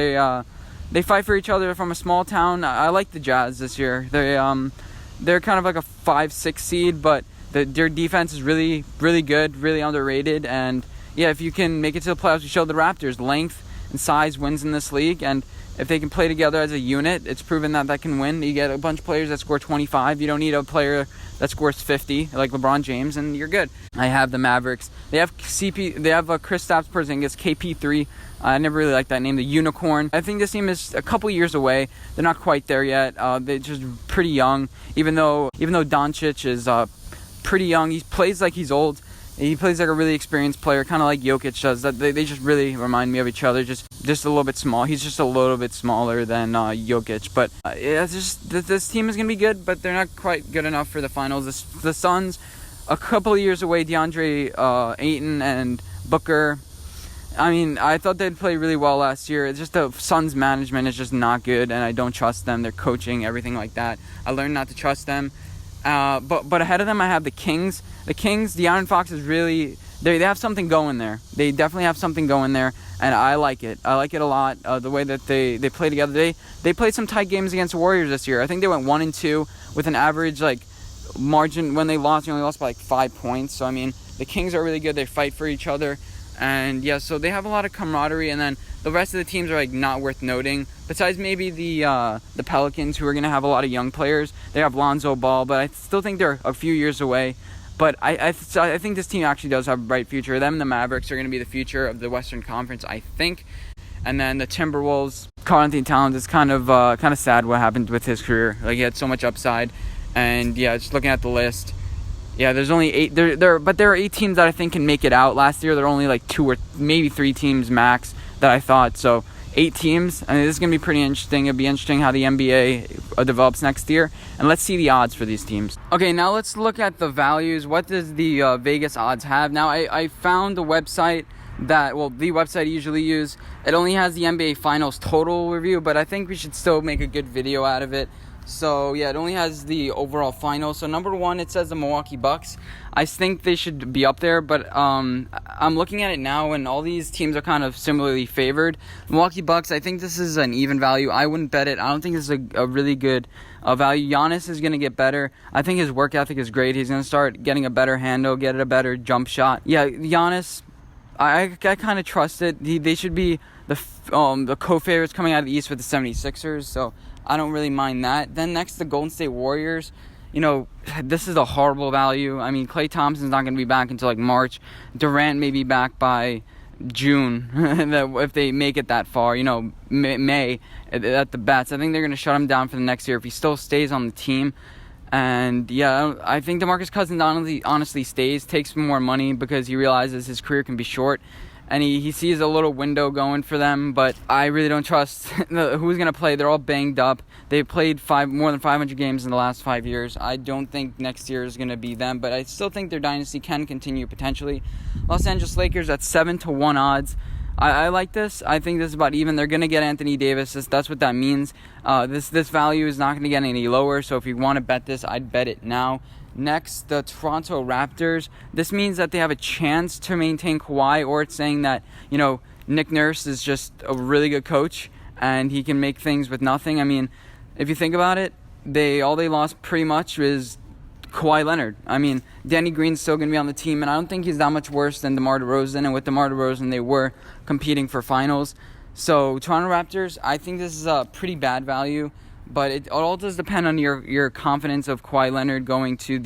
A: they fight for each other from a small town. I like the Jazz this year. They're kind of like a 5-6 seed, but their defense is really, really good, really underrated. And if you can make it to the playoffs, you show the Raptors length and size wins in this league. And if they can play together as a unit, it's proven that can win. You get a bunch of players that score 25. You don't need a player that scores 50 like LeBron James, and you're good. I have the Mavericks. They have Kristaps Porzingis, KP3. I never really liked that name, the Unicorn. I think this team is a couple years away. They're not quite there yet. They're just pretty young. Even though Doncic is pretty young, he plays like he's old. He plays like a really experienced player, kind of like Jokic does. They just really remind me of each other, just a little bit small. He's just a little bit smaller than Jokic. But this team is going to be good, but they're not quite good enough for the finals. The Suns, a couple of years away, DeAndre Ayton and Booker. I thought they'd play really well last year. It's just the Suns' management is just not good, and I don't trust them. Their coaching, everything like that. I learned not to trust them. But ahead of them, I have the Kings. The Kings, De'Aaron Fox is really... They have something going there. They definitely have something going there, and I like it. I like it a lot, the way that they play together. They played some tight games against the Warriors this year. I think they went 1-2 with an average margin. When they lost, they only lost by 5 points. So, the Kings are really good. They fight for each other. And so they have a lot of camaraderie, and then the rest of the teams are not worth noting. Besides maybe the Pelicans, who are going to have a lot of young players. They have Lonzo Ball, but I still think they're a few years away. But I think this team actually does have a bright future. Them and the Mavericks are going to be the future of the Western Conference, I think. And then the Timberwolves, Karl-Anthony Towns, is kind of sad what happened with his career. He had so much upside, and just looking at the list. There's only 8. But there are 8 teams that I think can make it out. Last year, there were only 2 or maybe 3 teams max that I thought. So 8 teams. This is going to be pretty interesting. It'll be interesting how the NBA develops next year. And let's see the odds for these teams. Okay, now let's look at the values. What does the Vegas odds have? Now, I found the website the website I usually use. It only has the NBA Finals total review, but I think we should still make a good video out of it. So, yeah, it only has the overall final. So, number 1, it says the Milwaukee Bucks. I think they should be up there, but I'm looking at it now, and all these teams are kind of similarly favored. Milwaukee Bucks, I think this is an even value. I wouldn't bet it. I don't think this is a really good value. Giannis is going to get better. I think his work ethic is great. He's going to start getting a better handle, get a better jump shot. Yeah, Giannis, I kind of trust it. They should be the co-favorites coming out of the East with the 76ers, so I don't really mind that. Then next, the Golden State Warriors. This is a horrible value. I mean, Klay Thompson's not going to be back until like March. Durant may be back by June if they make it that far. May at the best. I think they're going to shut him down for the next year if he still stays on the team. And yeah, I think DeMarcus Cousins honestly stays, takes more money because he realizes his career can be short. And he sees a little window going for them, but I really don't trust who's going to play. They're all banged up. They've played more than 500 games in the last 5 years. I don't think next year is going to be them, but I still think their dynasty can continue potentially. Los Angeles Lakers at 7-1 odds. I like this. I think this is about even. They're going to get Anthony Davis. That's what that means. This value is not going to get any lower, so if you want to bet this, I'd bet it now. Next, the Toronto Raptors. This means that they have a chance to maintain Kawhi, or it's saying that, Nick Nurse is just a really good coach and he can make things with nothing. I mean, if you think about it, all they lost pretty much was Kawhi Leonard. I mean, Danny Green's still going to be on the team, and I don't think he's that much worse than DeMar DeRozan, and with DeMar DeRozan, they were competing for finals. So, Toronto Raptors, I think this is a pretty bad value. But it all does depend on your confidence of Kawhi Leonard going to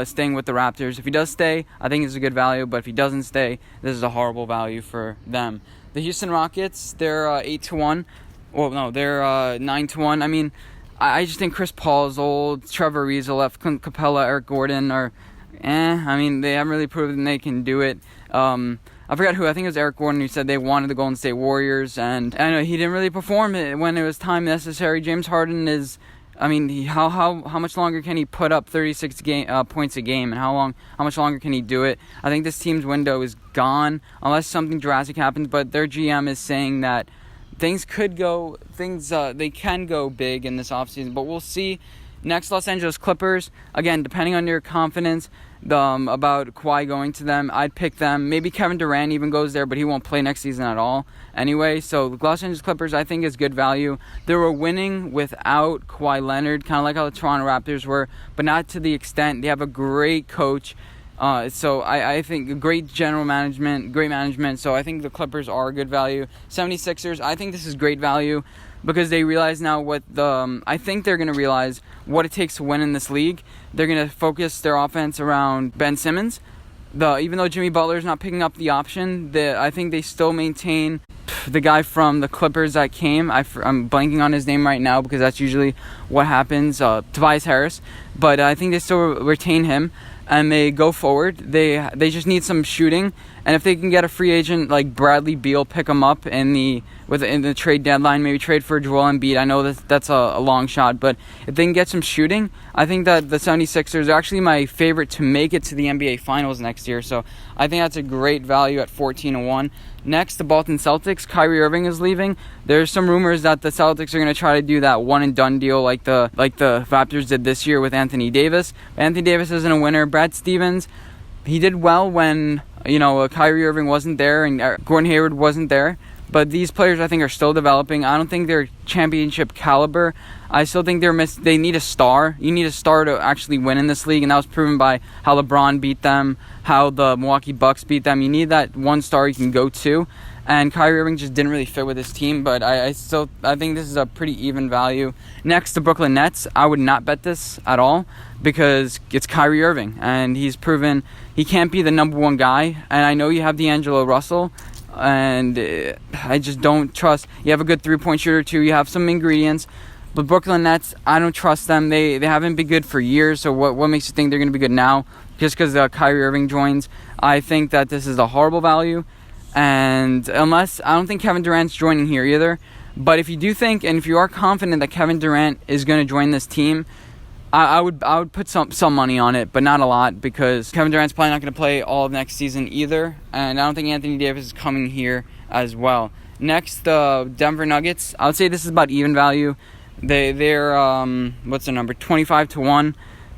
A: staying with the Raptors. If he does stay, I think it's a good value. But if he doesn't stay, this is a horrible value for them. The Houston Rockets, they're 8-1. Well, no, they're 9-1. I mean, I just think Chris Paul is old. Trevor Ariza left. Capella, Eric Gordon are, I mean, they haven't really proven they can do it. I forgot who. I think it was Eric Gordon who said they wanted the Golden State Warriors, and I know he didn't really perform it when it was time necessary. James Harden is, I mean, how much longer can he put up 36 points a game, and how much longer can he do it? I think this team's window is gone unless something drastic happens. But their GM is saying that they can go big in this offseason, but we'll see. Next, Los Angeles Clippers. Again, depending on your confidence about Kawhi going to them, I'd pick them. Maybe Kevin Durant even goes there, but he won't play next season at all anyway. So the Los Angeles Clippers, I think, is good value. They were winning without Kawhi Leonard, kind of like how the Toronto Raptors were, but not to the extent. They have a great coach. So I think great management. So I think the Clippers are a good value. 76ers, I think this is great value because they realize now I think they're going to realize what it takes to win in this league. They're going to focus their offense around Ben Simmons. Even though Jimmy Butler's not picking up the option, I think they still maintain the guy from the Clippers that came. I'm blanking on his name right now because that's usually what happens, Tobias Harris. But I think they still retain him. And they go forward. They just need some shooting, and if they can get a free agent like Bradley Beal, pick him up in the trade deadline, maybe trade for Joel Embiid. I know that's a long shot, but if they can get some shooting, I think that the 76ers are actually my favorite to make it to the NBA Finals next year. So I think that's a great value at 14-1. Next, the Boston Celtics. Kyrie Irving is leaving. There's some rumors that the Celtics are going to try to do that one and done deal like the Raptors did this year with Anthony Davis. Anthony Davis isn't a winner. Brad Stevens, he did well when Kyrie Irving wasn't there and Gordon Hayward wasn't there. But these players, I think, are still developing. I don't think they're championship caliber. I still think they need a star. You need a star to actually win in this league, and that was proven by how LeBron beat them, how the Milwaukee Bucks beat them. You need that one star you can go to, and Kyrie Irving just didn't really fit with his team, but I think this is a pretty even value. Next, the Brooklyn Nets. I would not bet this at all because it's Kyrie Irving, and he's proven he can't be the number one guy, and I know you have D'Angelo Russell, and I just don't trust. You have a good three-point shooter too. You have some ingredients, but Brooklyn Nets, I don't trust them. They haven't been good for years. So what makes you think they're going to be good now? Just because Kyrie Irving joins, I think that this is a horrible value. And I don't think Kevin Durant's joining here either. But if you do think, and if you are confident that Kevin Durant is going to join this team, I would put some money on it, but not a lot, because Kevin Durant's probably not going to play all of next season either, and I don't think Anthony Davis is coming here as well. Next, the Denver Nuggets. I would say this is about even value. They're what's the number? 25-1.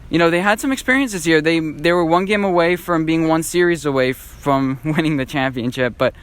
A: You know, they had some experience this year. They were one game away from being one series away from winning the championship, but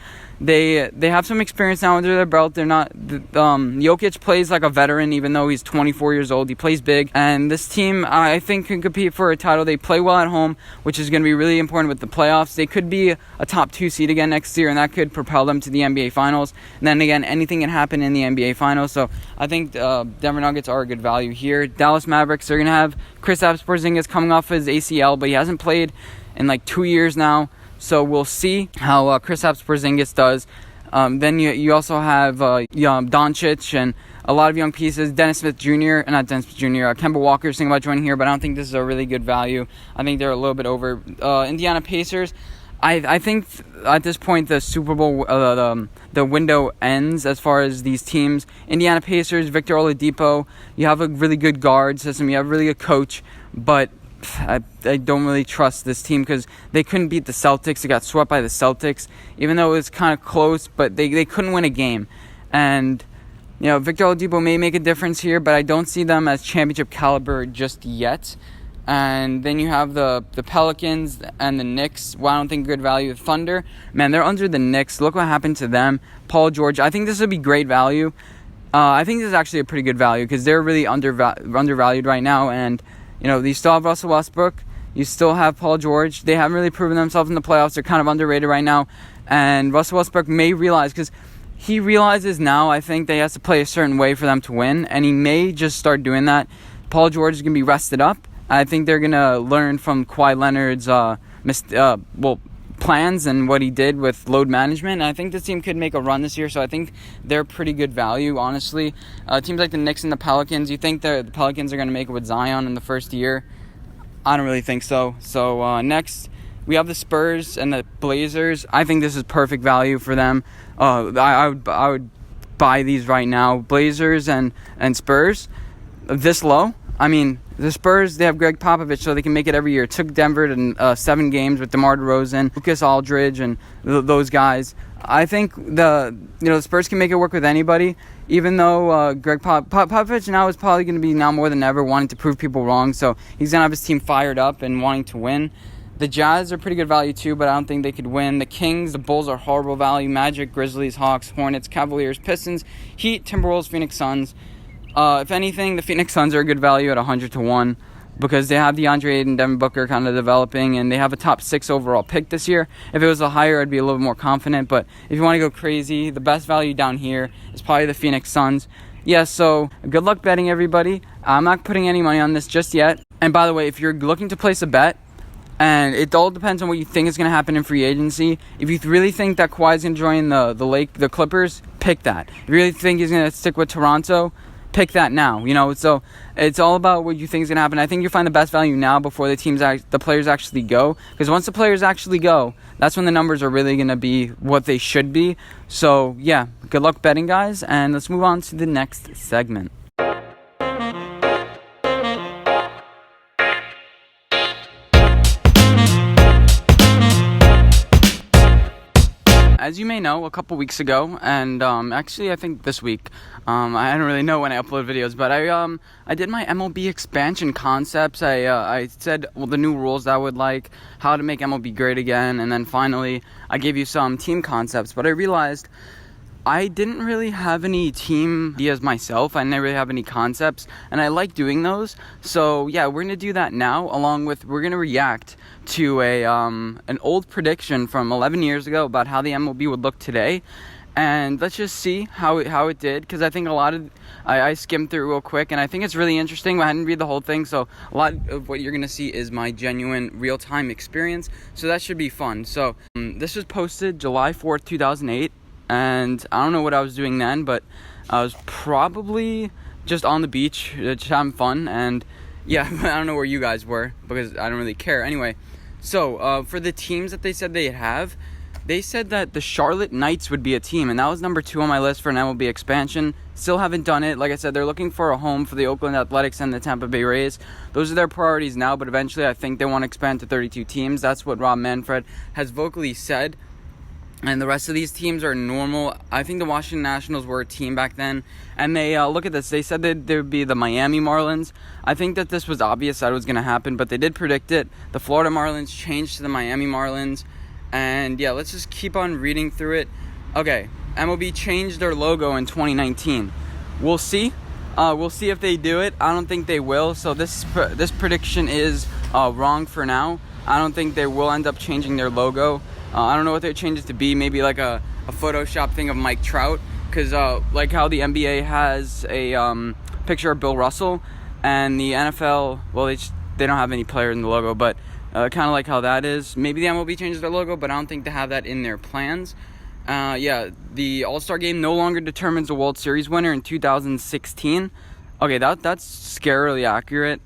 A: they have some experience now under their belt. They're not Jokic plays like a veteran, even though he's 24 years old. He plays big, and this team, I think, can compete for a title. They play well at home, which is going to be really important with the playoffs. They could be a top 2 seed again next year, and that could propel them to the NBA Finals. And then again, anything can happen in the NBA Finals. So I think Denver Nuggets are a good value here. Dallas Mavericks, they're going to have Kristaps Porzingis coming off his ACL, but he hasn't played in like 2 years now. So we'll see how Kristaps Porzingis does. Then you also have Doncic and a lot of young pieces. Kemba Walker's thinking about joining here, but I don't think this is a really good value. I think they're a little bit over. Indiana Pacers, I think at this point the Super Bowl, the window ends as far as these teams. Indiana Pacers, Victor Oladipo, you have a really good guard system, you have a really good coach, but I don't really trust this team because they couldn't beat the Celtics. They got swept by the Celtics, even though it was kind of close, but they couldn't win a game. And, you know, Victor Oladipo may make a difference here, but I don't see them as championship caliber just yet. And then you have the Pelicans and the Knicks. Well, I don't think good value. The Thunder, man, they're under the Knicks. Look what happened to them. Paul George, I think this would be great value. I think this is actually a pretty good value because they're really undervalued right now. And, you know, you still have Russell Westbrook. You still have Paul George. They haven't really proven themselves in the playoffs. They're kind of underrated right now. And Russell Westbrook may realize, because he realizes now, I think, that he has to play a certain way for them to win. And he may just start doing that. Paul George is going to be rested up. I think they're going to learn from Kawhi Leonard's plans and what he did with load management. And I think this team could make a run this year, so I think they're pretty good value, honestly. Teams like the Knicks and the Pelicans, you think the Pelicans are going to make it with Zion in the first year? I don't really think so. So next, we have the Spurs and the Blazers. I think this is perfect value for them. I would buy these right now. Blazers and Spurs, this low. I mean, the Spurs, they have Greg Popovich, so they can make it every year. It took Denver to 7 games with DeMar DeRozan, Lucas Aldridge, and those guys. I think the Spurs can make it work with anybody, even though Greg Popovich now is probably going to be now more than ever wanting to prove people wrong, so he's going to have his team fired up and wanting to win. The Jazz are pretty good value too, but I don't think they could win. The Kings, the Bulls are horrible value. Magic, Grizzlies, Hawks, Hornets, Cavaliers, Pistons, Heat, Timberwolves, Phoenix Suns. If anything, the Phoenix Suns are a good value at 100-1 because they have DeAndre Ayton and Devin Booker kind of developing, and they have a top 6 overall pick this year. If it was a higher, I'd be a little bit more confident, but if you want to go crazy, the best value down here is probably the Phoenix Suns. Yeah, so good luck betting, everybody. I'm not putting any money on this just yet. And by the way, if you're looking to place a bet, and it all depends on what you think is going to happen in free agency. If you really think that Kawhi is going to join the Clippers, pick that. If you really think he's going to stick with Toronto, pick that now, so it's all about what you think is going to happen. I think you'll find the best value now before the players actually go, because once the players actually go, that's when the numbers are really going to be what they should be. So yeah, good luck betting, guys, and let's move on to the next segment. As you may know, a couple weeks ago, and actually I think this week, I don't really know when I upload videos, but I did my MLB expansion concepts. I said the new rules that I would like, how to make MLB great again, and then finally I gave you some team concepts. But I realized I didn't really have any team ideas myself. I didn't really have any concepts, and I like doing those. So yeah, we're gonna do that now. Along with we're gonna react to an old prediction from 11 years ago about how the MLB would look today, and let's just see how it did. Because I think I skimmed through real quick, and I think it's really interesting. I didn't read the whole thing, so a lot of what you're gonna see is my genuine real-time experience. So that should be fun. So this was posted July 4th, 2008. And I don't know what I was doing then, but I was probably just on the beach, just having fun. And yeah, I don't know where you guys were because I don't really care. Anyway, so for the teams that they said they'd have, they said that the Charlotte Knights would be a team. And that was number 2 on my list for an MLB expansion. Still haven't done it. Like I said, they're looking for a home for the Oakland Athletics and the Tampa Bay Rays. Those are their priorities now, but eventually I think they want to expand to 32 teams. That's what Rob Manfred has vocally said. and the rest of these teams are normal. I think the Washington Nationals were a team back then. And they, look at this, they said that there would be the Miami Marlins. I think that this was obvious that it was going to happen, but they did predict it. The Florida Marlins changed to the Miami Marlins. And yeah, let's just keep on reading through it. Okay, MLB changed their logo in 2019. We'll see. We'll see if they do it. I don't think they will. So this prediction is wrong for now. I don't think they will end up changing their logo. I don't know what they change it to be. Maybe like a Photoshop thing of Mike Trout. Because like how the NBA has a picture of Bill Russell, and the NFL, well, they don't have any player in the logo, but kind of like how that is. Maybe the MLB changes their logo, but I don't think they have that in their plans. Yeah, the All-Star Game no longer determines the World Series winner in 2016. Okay, that's scarily accurate.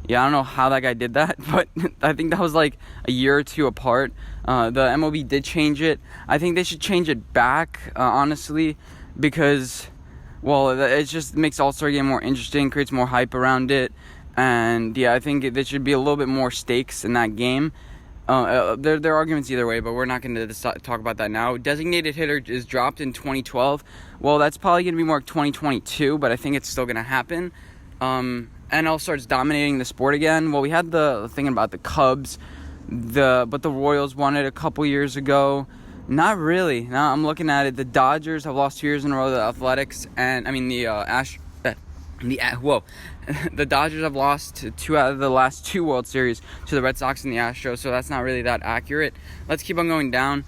A: Yeah, I don't know how that guy did that, but I think that was like a year or two apart. The MLB did change it. I think they should change it back, honestly, because, well, it just makes All-Star Game more interesting, creates more hype around it, and yeah, I think there should be a little bit more stakes in that game. There are arguments either way, but we're not going to talk about that now. Designated hitter is dropped in 2012. Well, that's probably going to be more 2022, but I think it's still going to happen. NL starts dominating the sport again. Well, we had the thing about the Cubs, but the Royals won it a couple years ago. Not really. Now I'm looking at it. The Dodgers have lost 2 years in a row. The Athletics and the Dodgers have lost 2 out of the last 2 World Series to the Red Sox and the Astros. So that's not really that accurate. Let's keep on going down.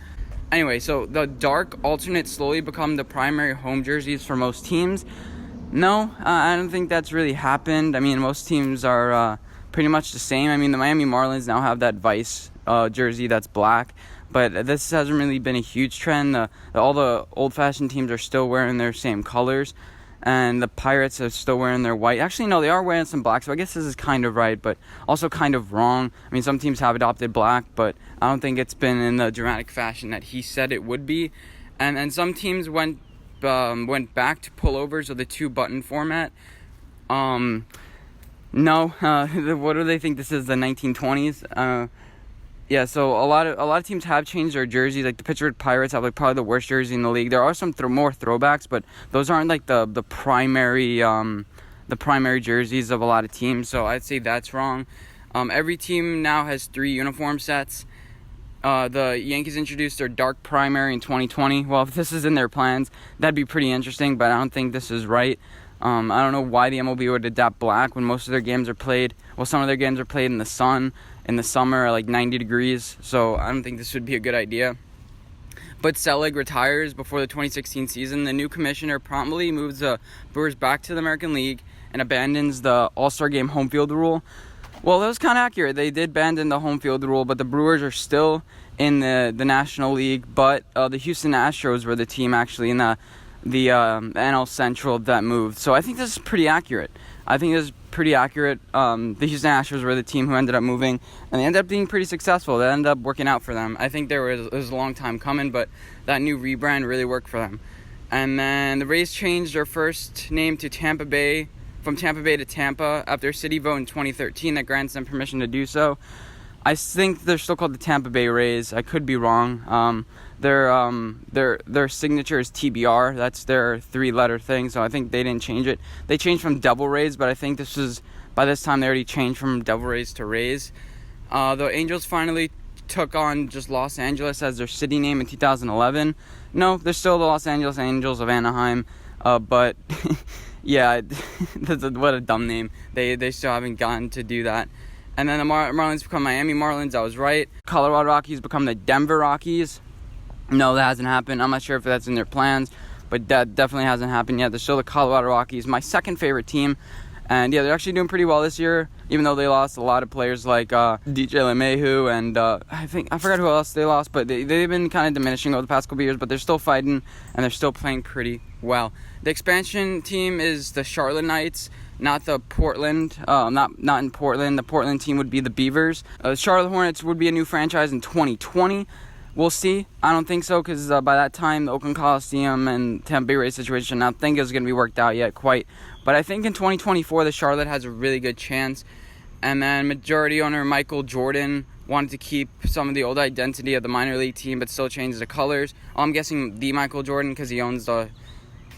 A: Anyway, so the dark alternates slowly become the primary home jerseys for most teams. No, I don't think that's really happened. I mean, most teams are pretty much the same. I mean, the Miami Marlins now have that Vice jersey that's black, but this hasn't really been a huge trend. All the old-fashioned teams are still wearing their same colors, and the Pirates are still wearing their white. Actually, no, they are wearing some black, so I guess this is kind of right, but also kind of wrong. I mean, some teams have adopted black, but I don't think it's been in the dramatic fashion that he said it would be. And some teams went back to pullovers or the 2-button format. No, what do they think this is, the 1920s? Yeah, so a lot of teams have changed their jerseys. Like the Pittsburgh Pirates have like probably the worst jersey in the league. There are some more throwbacks, but those aren't like the primary jerseys of a lot of teams. So I'd say that's wrong. Every team now has 3 uniform sets. The Yankees introduced their dark primary in 2020. Well, if this is in their plans, that'd be pretty interesting, but I don't think this is right. I don't know why the MLB would adapt black when most of their games are played. Well, some of their games are played in the sun in the summer at like 90 degrees, so I don't think this would be a good idea. But Selig retires before the 2016 season. The new commissioner promptly moves the Brewers back to the American League and abandons the All-Star Game home field rule. Well, that was kind of accurate. They did abandon the home field rule, but the Brewers are still in the National League. But the Houston Astros were the team actually in the NL Central that moved. So I think this is pretty accurate. The Houston Astros were the team who ended up moving, and they ended up being pretty successful. That ended up working out for them. I think it was a long time coming, but that new rebrand really worked for them. And then the Rays changed their first name to Tampa Bay, from Tampa Bay to Tampa, after a city vote in 2013 that grants them permission to do so. I think they're still called the Tampa Bay Rays. I could be wrong. Their signature is TBR. That's their 3-letter thing, so I think they didn't change it. They changed from Devil Rays, but I think by this time they already changed from Devil Rays to Rays. The Angels finally took on just Los Angeles as their city name in 2011. No, they're still the Los Angeles Angels of Anaheim, but yeah, what a dumb name. They still haven't gotten to do that. And then the Marlins become Miami Marlins. I was right. Colorado Rockies become the Denver Rockies. No, that hasn't happened. I'm not sure if that's in their plans, but that definitely hasn't happened yet. They're still the Colorado Rockies, my second favorite team. And yeah, they're actually doing pretty well this year, even though they lost a lot of players like DJ LeMahieu and I forgot who else they lost, but they've been kind of diminishing over the past couple years, but they're still fighting and they're still playing pretty well. The expansion team is the Charlotte Knights, not the Portland, not in Portland. The Portland team would be the Beavers. Charlotte Hornets would be a new franchise in 2020. We'll see. I don't think so, because by that time, the Oakland Coliseum and Tampa Bay Rays situation, I don't think is going to be worked out yet quite. But I think in 2024, the Charlotte has a really good chance. And then majority owner Michael Jordan wanted to keep some of the old identity of the minor league team, but still change the colors. I'm guessing the Michael Jordan because he owns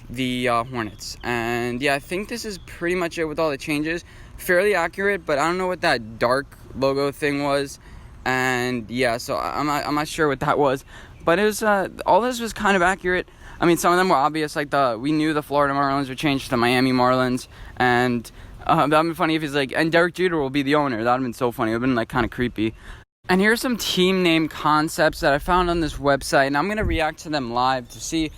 A: the Hornets. And yeah, I think this is pretty much it with all the changes. Fairly accurate, but I don't know what that dark logo thing was. And yeah, so I'm not sure what that was. But it was all this was kind of accurate. I mean, some of them were obvious, like we knew the Florida Marlins would change to the Miami Marlins, and that would be funny if he's like, and Derek Jeter will be the owner. That would have been so funny. It would have been like kind of creepy. And here's some team name concepts that I found on this website, and I'm gonna react to them live to see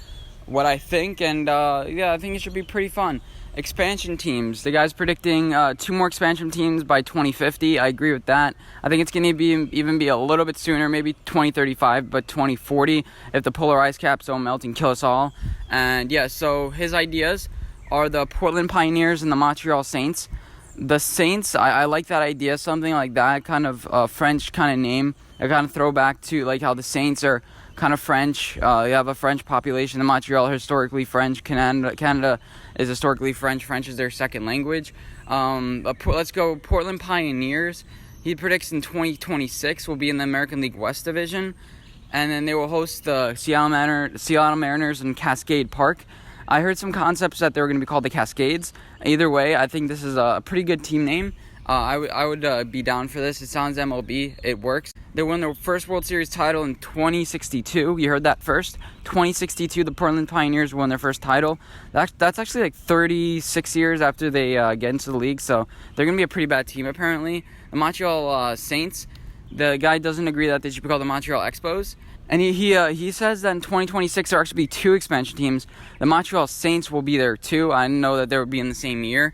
A: what I think. And yeah, I think it should be pretty fun. Expansion teams. The guy's predicting 2 more expansion teams by 2050. I agree with that. I think it's going to even be a little bit sooner, maybe 2035, but 2040 if the polar ice caps don't melt and kill us all. And yeah, so his ideas are the Portland Pioneers and the Montreal Saints. The Saints, I like that idea, something like that, kind of French kind of name. A kind of throwback to like how the Saints are kind of French. You have a French population in Montreal, historically French. Canada is historically French. French is their second language. Let's go Portland Pioneers. He predicts in 2026 will be in the American League West Division. And then they will host the Seattle Mariners in Cascade Park. I heard some concepts that they were going to be called the Cascades. Either way, I think this is a pretty good team name. I would be down for this. It sounds MLB. It works. They won their first World Series title in 2062. You heard that first. 2062, the Portland Pioneers won their first title. That's actually like 36 years after they get into the league, so they're going to be a pretty bad team apparently. The Montreal Saints, the guy doesn't agree that they should be called the Montreal Expos. And he says that in 2026 there will actually be 2 expansion teams. The Montreal Saints will be there too. I didn't know that they would be in the same year.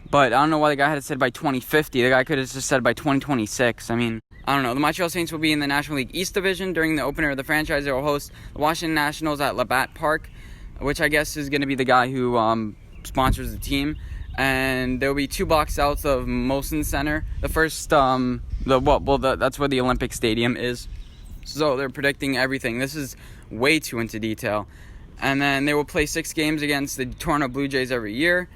A: But I don't know why the guy had said by 2050. The guy could have just said by 2026. I mean, I don't know. The Montreal Saints will be in the National League East Division during the opener of the franchise. They will host the Washington Nationals at Labatt Park, which I guess is going to be the guy who sponsors the team. And there will be 2 blocks south of Molson Center. The first, that's where the Olympic Stadium is. So they're predicting everything. This is way too into detail. And then they will play 6 games against the Toronto Blue Jays every year.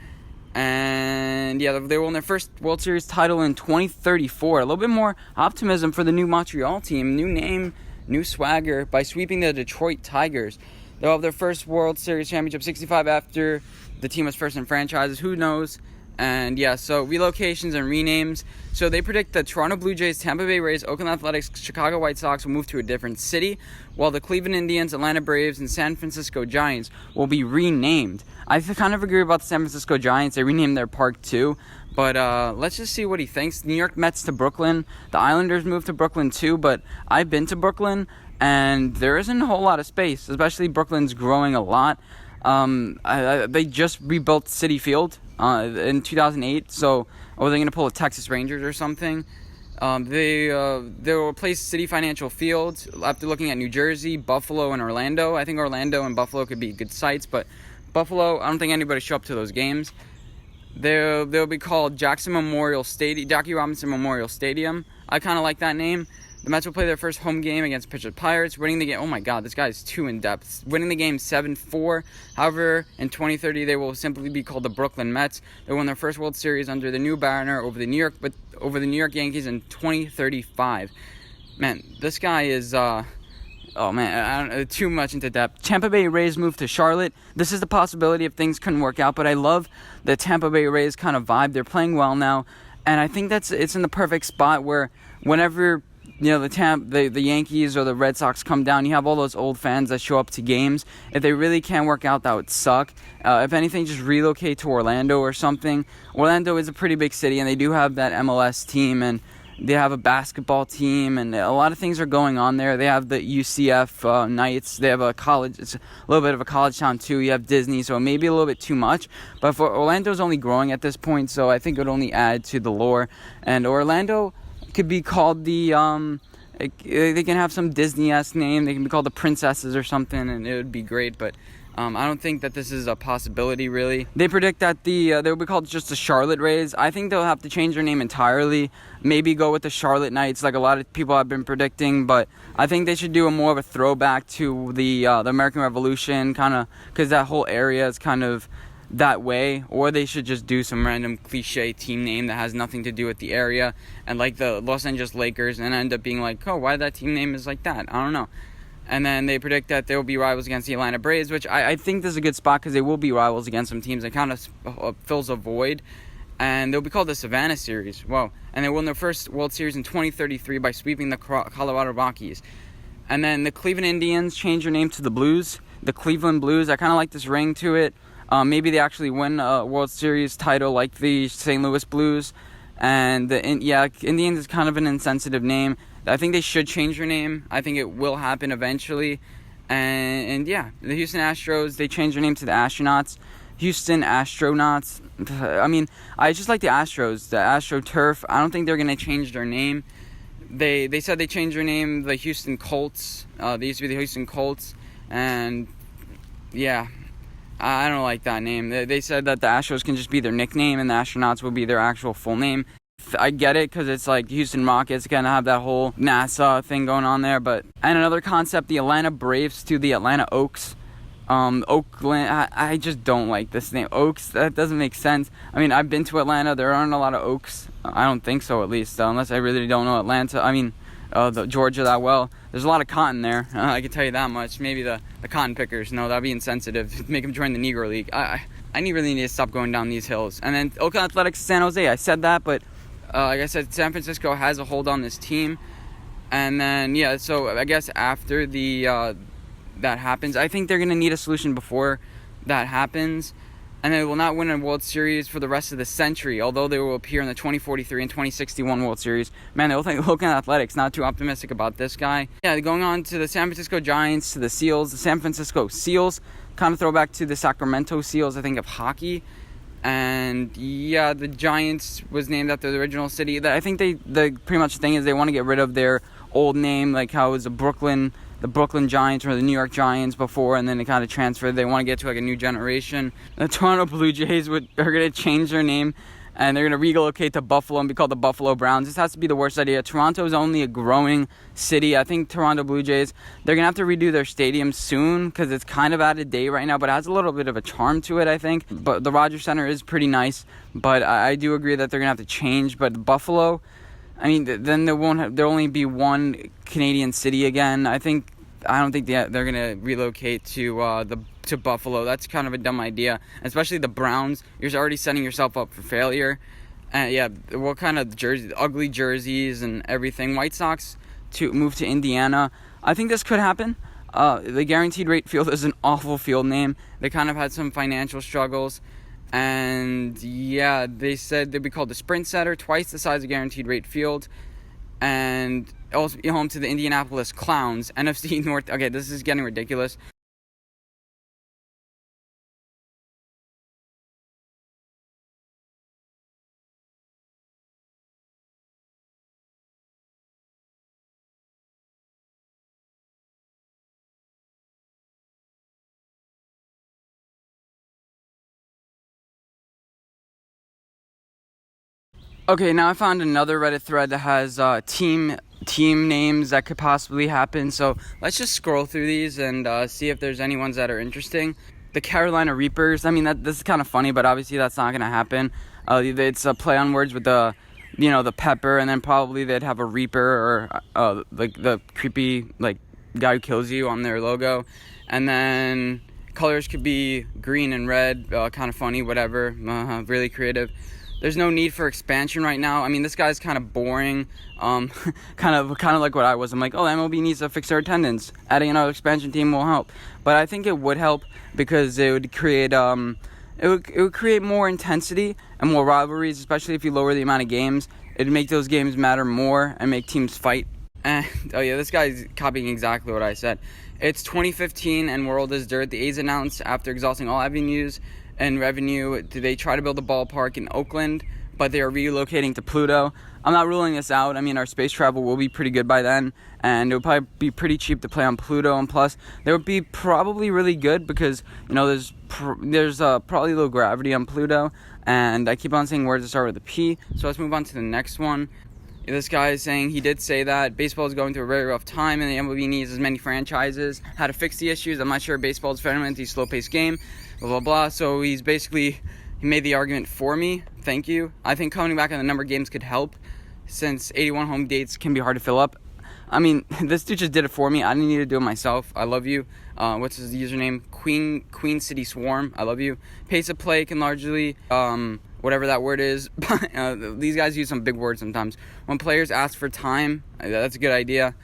A: And yeah, they won their first World Series title in 2034. A little bit more optimism for the new Montreal team. New name, new swagger by sweeping the Detroit Tigers. They'll have their first World Series championship 65 after the team was first in franchises. Who knows? And yeah, so relocations and renames. So they predict the Toronto Blue Jays, Tampa Bay Rays, Oakland Athletics, Chicago White Sox will move to a different city, while the Cleveland Indians, Atlanta Braves, and San Francisco Giants will be renamed. I kind of agree about the San Francisco Giants. They renamed their park too. But let's just see what he thinks. New York Mets to Brooklyn. The Islanders moved to Brooklyn too, but I've been to Brooklyn, and there isn't a whole lot of space, especially Brooklyn's growing a lot. They just rebuilt Citi Field in 2008, so they're going to pull a Texas Rangers or something. They will replace Citi Financial Field after looking at New Jersey, Buffalo, and Orlando. I think Orlando and Buffalo could be good sites, but Buffalo, I don't think anybody show up to those games. They'll be called Jackie Robinson Memorial Stadium. I kind of like that name. The Mets will play their first home game against Pittsburgh Pirates, winning the game. Oh my God, this guy is too in-depth. Winning the game 7-4. However, in 2030, they will simply be called the Brooklyn Mets. They won their first World Series under the new banner over the New York Yankees in 2035. Man, this guy is too much into depth. Tampa Bay Rays move to Charlotte. This is the possibility if things couldn't work out, but I love the Tampa Bay Rays kind of vibe. They're playing well now, and I think it's in the perfect spot where whenever the Yankees or the Red Sox come down, you have all those old fans that show up to games. If they really can't work out, that would suck. If anything, just relocate to Orlando or something. Orlando is a pretty big city, and they do have that MLS team, and they have a basketball team, and a lot of things are going on there. They have the UCF Knights. They have a college. It's a little bit of a college town, too. You have Disney, so maybe a little bit too much. But for Orlando's only growing at this point, so I think it would only add to the lore. And Orlando could be called they can have some Disney-esque name. They can be called the Princesses or something, and it would be great. But I don't think that this is a possibility, really. They predict that they will be called just the Charlotte Rays. I think they'll have to change their name entirely. Maybe go with the Charlotte Knights, like a lot of people have been predicting. But I think they should do more of a throwback to the American Revolution, kind of, because that whole area is kind of that way, or they should just do some random cliche team name that has nothing to do with the area, and like the Los Angeles Lakers, and end up being like, oh, why that team name is like that? I don't know. And then they predict that they will be rivals against the Atlanta Braves, which I think this is a good spot because they will be rivals against some teams. It kind of fills a void. And they'll be called the Savannah Series. Whoa. And they won their first World Series in 2033 by sweeping the Colorado Rockies. And then the Cleveland Indians changed their name to the Blues. The Cleveland Blues. I kind of like this ring to it. Maybe they actually win a World Series title like the St. Louis Blues. And Indians is kind of an insensitive name. I think they should change their name. I think it will happen eventually. And the Houston Astros, they changed their name to the Astronauts. Houston Astronauts. I mean, I just like the Astros, the AstroTurf. I don't think they're going to change their name. They said they changed their name, the Houston Colts. They used to be the Houston Colts. And, yeah, I don't like that name. They said that the Astros can just be their nickname and the Astronauts will be their actual full name. I get it because it's like Houston Rockets kind of have that whole NASA thing going on there. And another concept, the Atlanta Braves to the Atlanta Oaks. Oakland, I just don't like this name. Oaks, that doesn't make sense. I mean, I've been to Atlanta. There aren't a lot of oaks. I don't think so, at least, unless I really don't know Atlanta. I mean, Georgia that well. There's a lot of cotton there. I can tell you that much. Maybe the cotton pickers. No, that'd be insensitive. Make them join the Negro League. I really need to stop going down these hills. And then Oakland Athletics, San Jose. I said that, but like I said, San Francisco has a hold on this team. And then, so I guess after that happens, I think they're going to need a solution before that happens. And they will not win a World Series for the rest of the century, although they will appear in the 2043 and 2061 World Series. Man, they look like Oakland Athletics. Not too optimistic about this guy. Yeah, going on to the San Francisco Giants, to the Seals. The San Francisco Seals, kind of throwback to the Sacramento Seals, I think, of hockey. And the Giants was named after the original city. I think the pretty much thing is they want to get rid of their old name, like how it was the Brooklyn Giants or the New York Giants before, and then they kind of transferred. They want to get to like a new generation. The Toronto Blue Jays are going to change their name, and they're going to relocate to Buffalo and be called the Buffalo Browns. This has to be the worst idea. Toronto is only a growing city. I think Toronto Blue Jays, they're going to have to redo their stadium soon because it's kind of out of date right now, but it has a little bit of a charm to it, I think. But the Rogers Center is pretty nice, but I do agree that they're going to have to change. But Buffalo, I mean, then there'll only be one Canadian city again. I don't think they're going to relocate to Buffalo. That's kind of a dumb idea, especially the Browns. You're already setting yourself up for failure. What kind of ugly jerseys and everything. White Sox to move to Indiana. I think this could happen. The Guaranteed Rate Field is an awful field name. They kind of had some financial struggles. And they said they'd be called the Sprint Center, twice the size of Guaranteed Rate Field. And also be home to the Indianapolis Clowns, NFC North. Okay, this is getting ridiculous. Okay, now I found another Reddit thread that has team names that could possibly happen. So let's just scroll through these and see if there's any ones that are interesting. The Carolina Reapers. I mean, this is kind of funny, but obviously that's not going to happen. It's a play on words with the pepper, and then probably they'd have a Reaper or like the creepy guy who kills you on their logo. And then colors could be green and red. Kind of funny, whatever. Really creative. There's no need for expansion right now. I mean, this guy's kind of boring. Kind of like what I was. I'm like, MLB needs to fix their attendance. Adding another expansion team will help. But I think it would help because it would create it would create more intensity and more rivalries, especially if you lower the amount of games. It'd make those games matter more and make teams fight. And this guy's copying exactly what I said. It's 2015 and world is dirt. The A's announced after exhausting all avenues and revenue, they try to build a ballpark in Oakland, but they are relocating to Pluto. I'm not ruling this out. I mean, our space travel will be pretty good by then, and it would probably be pretty cheap to play on Pluto. And plus, they would be probably really good because there's probably low gravity on Pluto. And I keep on saying words that start with a P. So let's move on to the next one. This guy is saying, he did say that baseball is going through a very rough time and the MLB needs as many franchises. How to fix the issues? I'm not sure baseball is fundamentally a slow-paced game, blah, blah, blah. So he made the argument for me. Thank you. I think coming back on the number of games could help, since 81 home dates can be hard to fill up. I mean, this dude just did it for me. I didn't need to do it myself. I love you. What's his username? Queen City Swarm. I love you. Pace of play can largely, whatever that word is. These guys use some big words sometimes. When players ask for time, that's a good idea.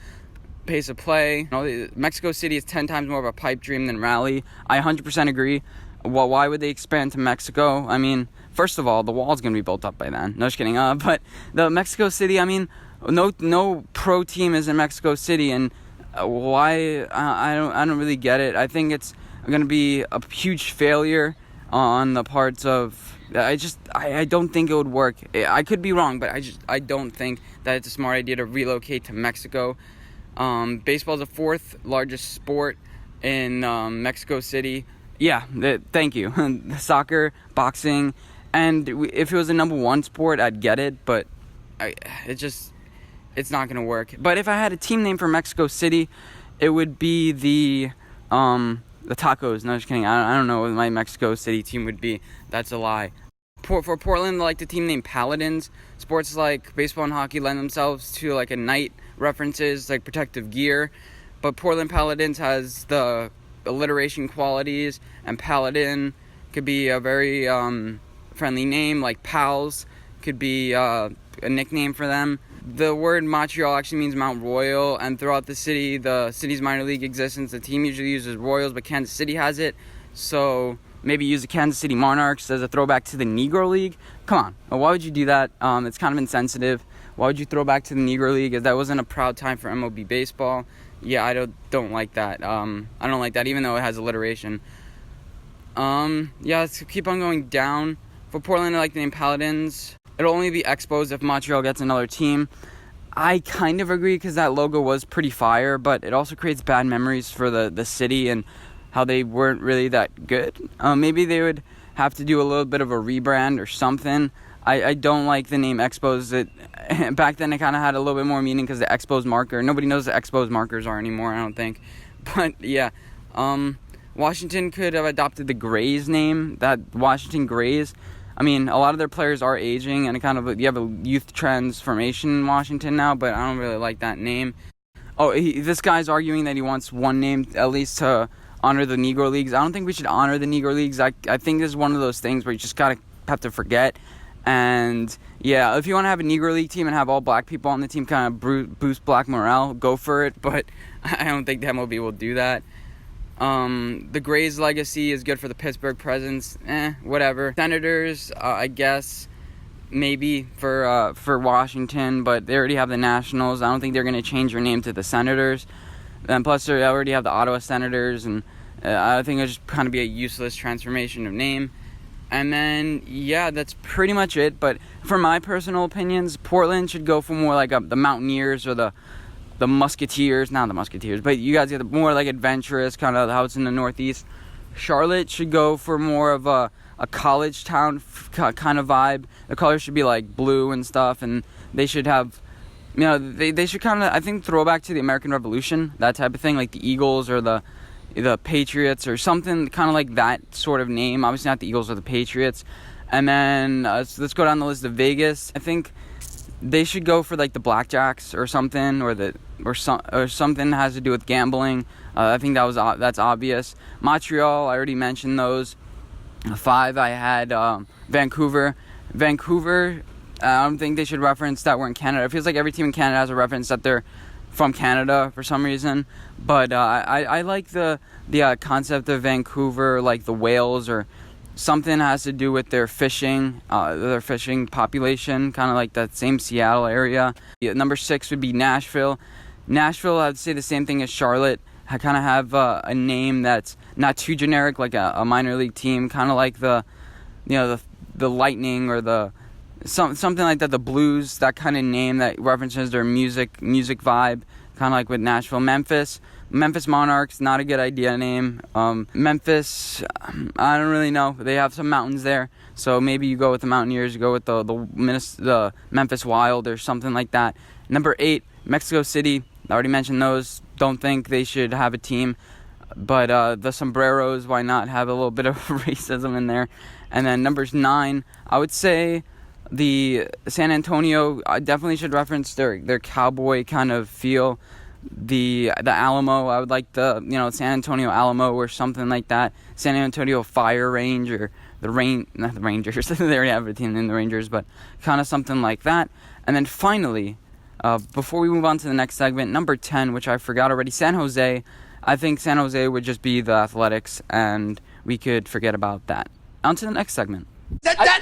A: Pace of play. Mexico City is 10 times more of a pipe dream than Raleigh. I 100% agree. Well, why would they expand to Mexico? I mean, first of all, the wall's going to be built up by then. No, just kidding. But the Mexico City, I mean, no pro team is in Mexico City, and why? I don't really get it. I think it's going to be a huge failure on the parts of. I don't think it would work. I could be wrong, but I don't think that it's a smart idea to relocate to Mexico. Baseball is the 4th largest sport in Mexico City. Yeah, thank you. Soccer, boxing, and if it was the number 1 sport, I'd get it, but it's not going to work. But if I had a team name for Mexico City, it would be the Tacos. No, just kidding. I don't know what my Mexico City team would be. That's a lie. For Portland, I like the team name Paladins. Sports like baseball and hockey lend themselves to like a knight references, like protective gear. But Portland Paladins has the alliteration qualities, and Paladin could be a very friendly name, like Pals could be a nickname for them. The word Montreal actually means Mount Royal, and throughout the city's minor league existence, the team usually uses Royals, but Kansas City has it, so maybe use the Kansas City Monarchs as a throwback to the Negro League. Come on, why would you do that? It's kind of insensitive. Why would you throw back to the Negro League? If that wasn't a proud time for MLB baseball. Yeah, I don't like that. I don't like that, even though it has alliteration. Yeah, let's keep on going down. For Portland, I like the name Paladins. It'll only be Expos if Montreal gets another team. I kind of agree, because that logo was pretty fire, but it also creates bad memories for the city and how they weren't really that good. Maybe they would have to do a little bit of a rebrand or something. I don't like the name Expos. Back then it kind of had a little bit more meaning because the Expos marker. Nobody knows what Expos markers are anymore, I don't think. But yeah, Washington could have adopted the Grays name, that Washington Grays. I mean, a lot of their players are aging, and you have a youth transformation in Washington now, but I don't really like that name. Oh, this guy's arguing that he wants one name at least to honor the Negro Leagues. I don't think we should honor the Negro Leagues. I think this is one of those things where you just have to forget. And yeah, if you want to have a Negro League team and have all black people on the team kind of boost black morale, go for it, but I don't think the MLB will do that. The Grays legacy is good for the Pittsburgh presence. Whatever. Senators, I guess, maybe for Washington, but they already have the Nationals. I don't think they're going to change their name to the Senators. And plus, they already have the Ottawa Senators, and I think it'll just kind of be a useless transformation of name. And then, yeah, that's pretty much it. But for my personal opinions, Portland should go for more like the Mountaineers or the Musketeers. Not the Musketeers, but you guys get the more like adventurous, kind of how it's in the Northeast. Charlotte should go for more of a college town kind of vibe. The colors should be like blue and stuff, and they should have, they should kind of, I think, throw back to the American Revolution, that type of thing, like the Eagles or the Patriots or something kind of like that sort of name. Obviously not the Eagles or the Patriots. And then let's go down the list of Vegas. I think they should go for like the Blackjacks or something, or something that has to do with gambling. I think that's obvious. Montreal, I already mentioned those. 5, I had Vancouver. I don't think they should reference that we're in Canada. It feels like every team in Canada has a reference that they're from Canada for some reason. But I like the concept of Vancouver, like the whales, or something has to do with their fishing population, kind of like that same Seattle area. Yeah, number 6 would be Nashville. Nashville, I'd say the same thing as Charlotte. I kind of have a name that's not too generic, like a minor league team, kind of like the Lightning or something like that, the Blues, that kind of name that references their music vibe, kind of like with Nashville. Memphis Memphis Monarchs, not a good idea name. Memphis, I don't really know. They have some mountains there, so maybe you go with the Mountaineers, you go with the Memphis Wild or something like that. Number 8, Mexico City. I already mentioned those. Don't think they should have a team. But the Sombreros, why not have a little bit of racism in there? And then numbers 9, I would say the San Antonio. I definitely should reference their cowboy kind of feel. The Alamo, I would like the San Antonio Alamo or something like that. San Antonio Fire Range or not the Rangers. They already have a team in the Rangers, but kind of something like that. And then finally, before we move on to the next segment, number 10, which I forgot already, San Jose. I think San Jose would just be the Athletics, and we could forget about that. On to the next segment.
B: That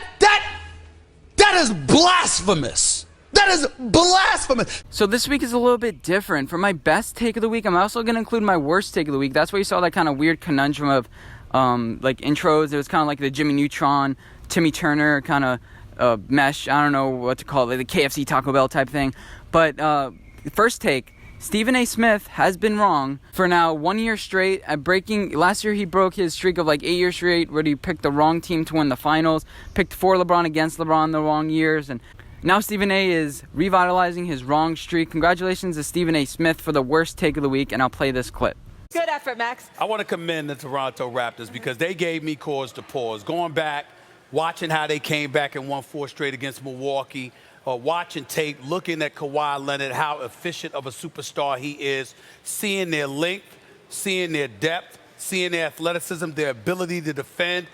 B: is blasphemous. That is blasphemous.
A: So this week is a little bit different. For my best take of the week, I'm also going to include my worst take of the week. That's why you saw that kind of weird conundrum of intros. It was kind of like the Jimmy Neutron, Timmy Turner kind of mesh. I don't know what to call it, like the KFC Taco Bell type thing. But first take, Stephen A. Smith has been wrong for now 1 year straight at breaking. Last year he broke his streak of like 8 years straight where he picked the wrong team to win the finals, picked for LeBron against LeBron the wrong years, and now Stephen A. is revitalizing his wrong streak. Congratulations to Stephen A. Smith for the worst take of the week, and I'll play this clip.
C: Good effort, Max.
B: I want to commend the Toronto Raptors because they gave me cause to pause. Going back, watching how they came back and won 4 straight against Milwaukee, watching tape, looking at Kawhi Leonard, how efficient of a superstar he is, seeing their length, seeing their depth, seeing their athleticism, their ability to defend.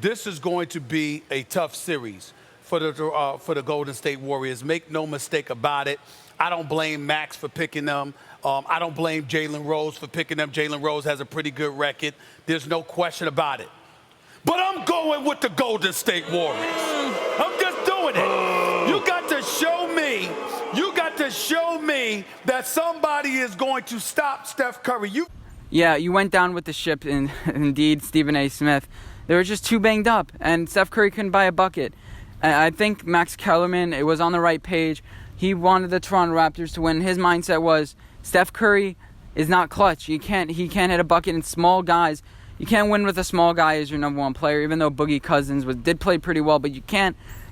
B: This is going to be a tough series for the Golden State Warriors. Make no mistake about it. I don't blame Max for picking them. I don't blame Jalen Rose for picking them. Jalen Rose has a pretty good record. There's no question about it. But I'm going with the Golden State Warriors. I'm just doing it. You got to show me that somebody is going to stop Steph Curry.
A: Yeah, you went down with the ship, indeed, Stephen A. Smith. They were just too banged up, and Steph Curry couldn't buy a bucket. I think Max Kellerman, it was on the right page. He wanted the Toronto Raptors to win. His mindset was Steph Curry is not clutch. He can't hit a bucket, and small guys. You can't win with a small guy as your number one player, even though Boogie Cousins did play pretty well, but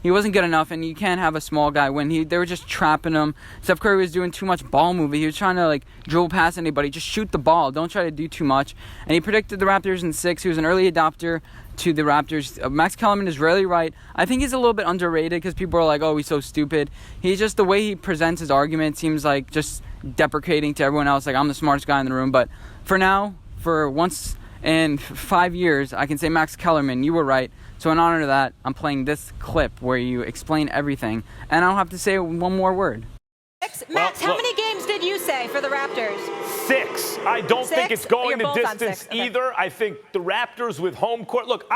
A: he wasn't good enough, and you can't have a small guy win. They were just trapping him. Steph Curry was doing too much ball movement. He was trying to dribble past anybody. Just shoot the ball. Don't try to do too much. And he predicted the Raptors in 6. He was an early adopter to the Raptors. Max Kellerman is really right. I think he's a little bit underrated because people are like, oh, he's so stupid. He's just, the way he presents his argument seems like just deprecating to everyone else, like I'm the smartest guy in the room. But for now, for once in 5 years, I can say, Max Kellerman, you were right. So in honor of that, I'm playing this clip where you explain everything, and I don't have to say one more word.
C: Max, how many games did you say for the Raptors?
D: 6. I don't think it's going the distance either. I think the Raptors with home court. Look,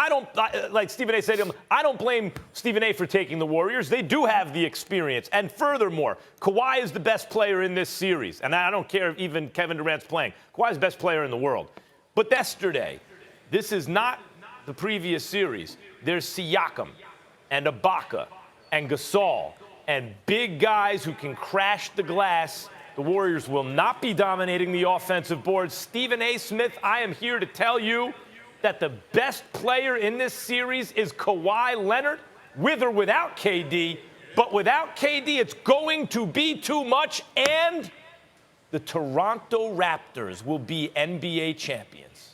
D: like Stephen A. said to him, I don't blame Stephen A. for taking the Warriors. They do have the experience. And furthermore, Kawhi is the best player in this series. And I don't care if even Kevin Durant's playing. Kawhi is the best player in the world. But yesterday, this is not the previous series. There's Siakam and Ibaka and Gasol and big guys who can crash the glass. The Warriors will not be dominating the offensive board. Stephen A. Smith, I am here to tell you that the best player in this series is Kawhi Leonard, with or without KD. But without KD, it's going to be too much, and the Toronto Raptors will be NBA champions.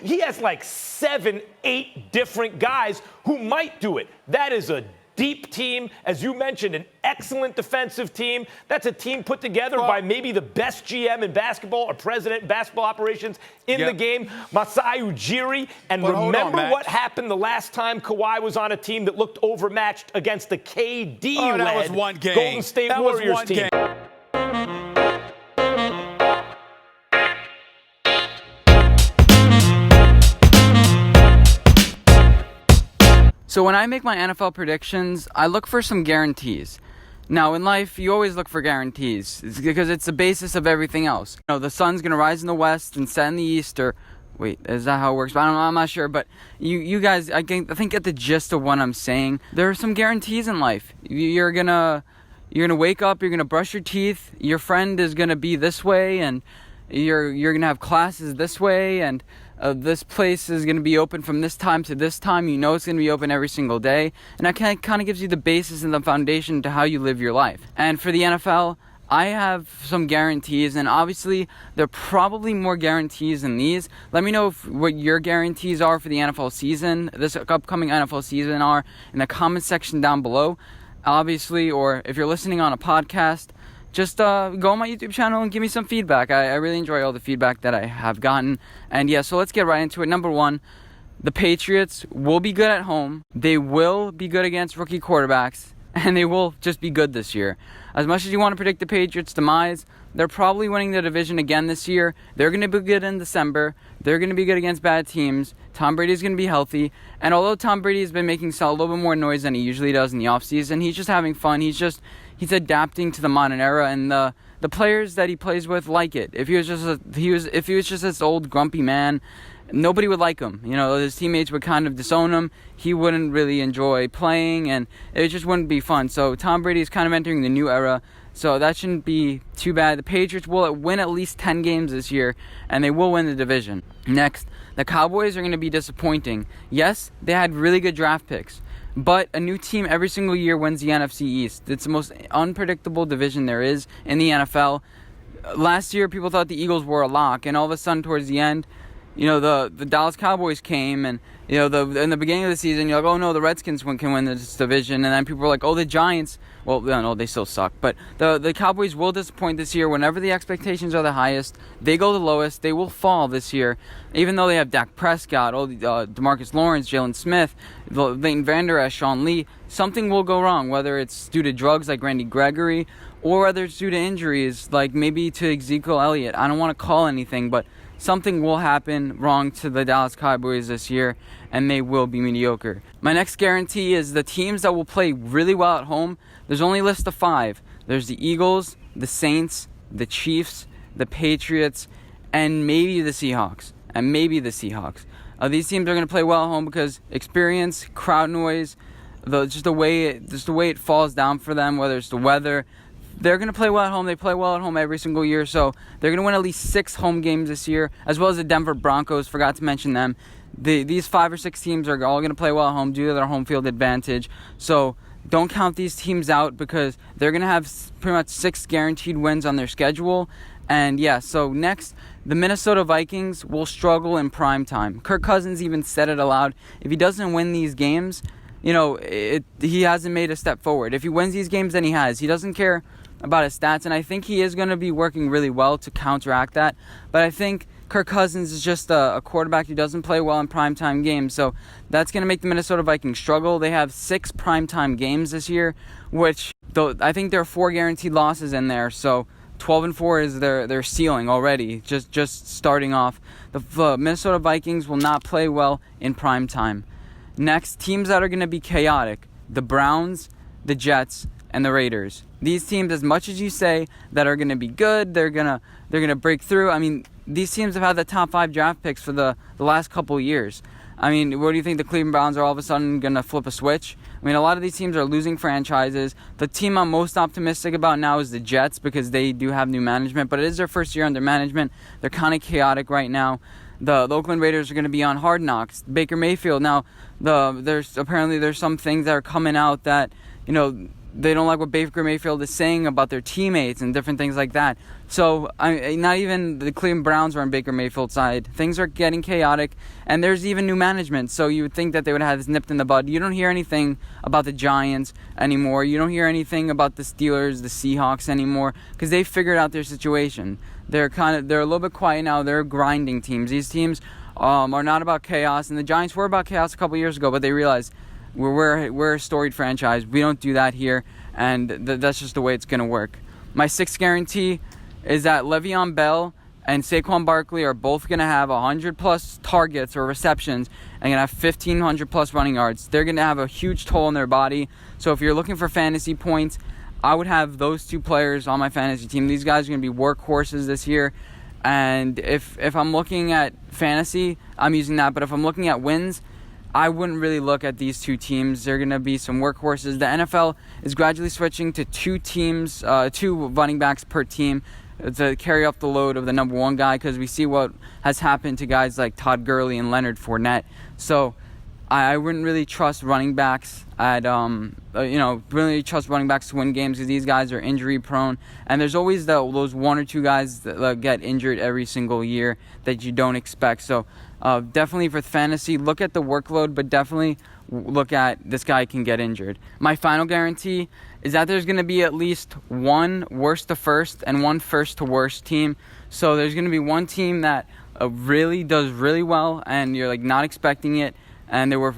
D: He has like 7, 8 different guys who might do it. That is a deep team. As you mentioned, an excellent defensive team. That's a team put together by maybe the best GM in basketball or president in basketball operations in the game, Masai Ujiri. And remember what happened the last time Kawhi was on a team that looked overmatched against the KD-led Golden State Warriors team.
A: So when I make my NFL predictions, I look for some guarantees. Now, in life, you always look for guarantees because it's the basis of everything else. You know, the sun's going to rise in the west and set in the east, or wait, is that how it works? But I'm not sure. But you guys, I think get the gist of what I'm saying. There are some guarantees in life. You're gonna wake up, you're gonna brush your teeth, your friend is gonna be this way, and you're gonna have classes this way, and this place is gonna be open from this time to this time. You know it's gonna be open every single day, and that kind of gives you the basis and the foundation to how you live your life. And for the NFL, I have some guarantees, and obviously there are probably more guarantees than these. Let me know what your guarantees are for the NFL season, this upcoming NFL season, are in the comment section down below. Obviously, or if you're listening on a podcast, just go on my YouTube channel and give me some feedback. I really enjoy all the feedback that I have gotten. And yeah, so let's get right into it. Number one, the Patriots will be good at home. They will be good against rookie quarterbacks, and they will just be good this year. As much as you want to predict the Patriots' demise, they're probably winning the division again this year. They're going to be good in December. They're going to be good against bad teams. Tom Brady's going to be healthy. And although Tom Brady has been making a little bit more noise than he usually does in the offseason, he's just having fun. He's adapting to the modern era, and the players that he plays with like it. If he was just this old grumpy man, nobody would like him. You know, his teammates would kind of disown him. He wouldn't really enjoy playing, and it just wouldn't be fun. So Tom Brady is kind of entering the new era, so that shouldn't be too bad. The Patriots will win at least 10 games this year, and they will win the division. Next, the Cowboys are going to be disappointing. Yes, they had really good draft picks, but a new team every single year wins the NFC East. It's the most unpredictable division there is in the NFL. Last year, people thought the Eagles were a lock, and all of a sudden, towards the end, you know, the Dallas Cowboys came, and you know, in the beginning of the season, you're like, oh no, the Redskins can win this division, and then people were like, oh, the Giants, well, no, they still suck, but the Cowboys will disappoint this year. Whenever the expectations are the highest, they go the lowest. They will fall this year, even though they have Dak Prescott, DeMarcus Lawrence, Jalen Smith, Leighton Vander Esch, Sean Lee. Something will go wrong, whether it's due to drugs like Randy Gregory, or whether it's due to injuries like maybe to Ezekiel Elliott. I don't want to call anything, but something will happen wrong to the Dallas Cowboys this year, and they will be mediocre. My next guarantee is the teams that will play really well at home. There's only a list of 5. There's the Eagles, the Saints, the Chiefs, the Patriots, and maybe the Seahawks. These teams are going to play well at home because experience, crowd noise, just the way it falls down for them, whether it's the weather. They're going to play well at home. They play well at home every single year, so they're going to win at least 6 home games this year, as well as the Denver Broncos. Forgot to mention them. These 5 or 6 teams are all going to play well at home due to their home field advantage. So don't count these teams out because they're going to have pretty much 6 guaranteed wins on their schedule. And yeah, so next, the Minnesota Vikings will struggle in prime time. Kirk Cousins even said it aloud. If he doesn't win these games, you know, he hasn't made a step forward. If he wins these games, then he has. He doesn't care about his stats, and I think he is going to be working really well to counteract that. But I think Kirk Cousins is just a quarterback who doesn't play well in primetime games, so that's going to make the Minnesota Vikings struggle. They have 6 primetime games this year, which though I think there are 4 guaranteed losses in there, so 12-4 is their ceiling already, just starting off. The Minnesota Vikings will not play well in primetime. Next, teams that are going to be chaotic: the Browns, the Jets, and the Raiders. These teams, as much as you say that are going to be good, they're gonna break through. I mean, these teams have had the top 5 draft picks for the last couple years. I mean, what do you think? The Cleveland Browns are all of a sudden going to flip a switch? I mean, a lot of these teams are losing franchises. The team I'm most optimistic about now is the Jets because they do have new management, but it is their first year under management. They're kind of chaotic right now. The Oakland Raiders are going to be on Hard Knocks. Baker Mayfield. Now, there's some things that are coming out that, you know, they don't like what Baker Mayfield is saying about their teammates and different things like that. So, not even the Cleveland Browns are on Baker Mayfield's side. Things are getting chaotic, and there's even new management. So you would think that they would have this nipped in the bud. You don't hear anything about the Giants anymore. You don't hear anything about the Steelers, the Seahawks anymore, because they figured out their situation. They're a little bit quiet now. They're grinding teams. These teams are not about chaos, and the Giants were about chaos a couple years ago, but they realized we're a storied franchise. We don't do that here, and that's just the way it's going to work. My 6th guarantee is that Le'Veon Bell and Saquon Barkley are both going to have 100-plus targets or receptions and going to have 1,500-plus running yards. They're going to have a huge toll on their body. So if you're looking for fantasy points, I would have those 2 players on my fantasy team. These guys are going to be workhorses this year. And if I'm looking at fantasy, I'm using that. But if I'm looking at wins, I wouldn't really look at these 2 teams. They're going to be some workhorses. The NFL is gradually switching to 2 teams, 2 running backs per team. to carry up the load of the number one guy, because we see what has happened to guys like Todd Gurley and Leonard Fournette. So I wouldn't really trust running backs really trust running backs to win games, because these guys are injury prone, and there's always those one or two guys that get injured every single year that you don't expect. So definitely for fantasy, look at the workload, but definitely look at this guy can get injured. My final guarantee is that there's going to be at least one worst to first and one first to worst team. So there's going to be one team that really does really well, and you're not expecting it, and they were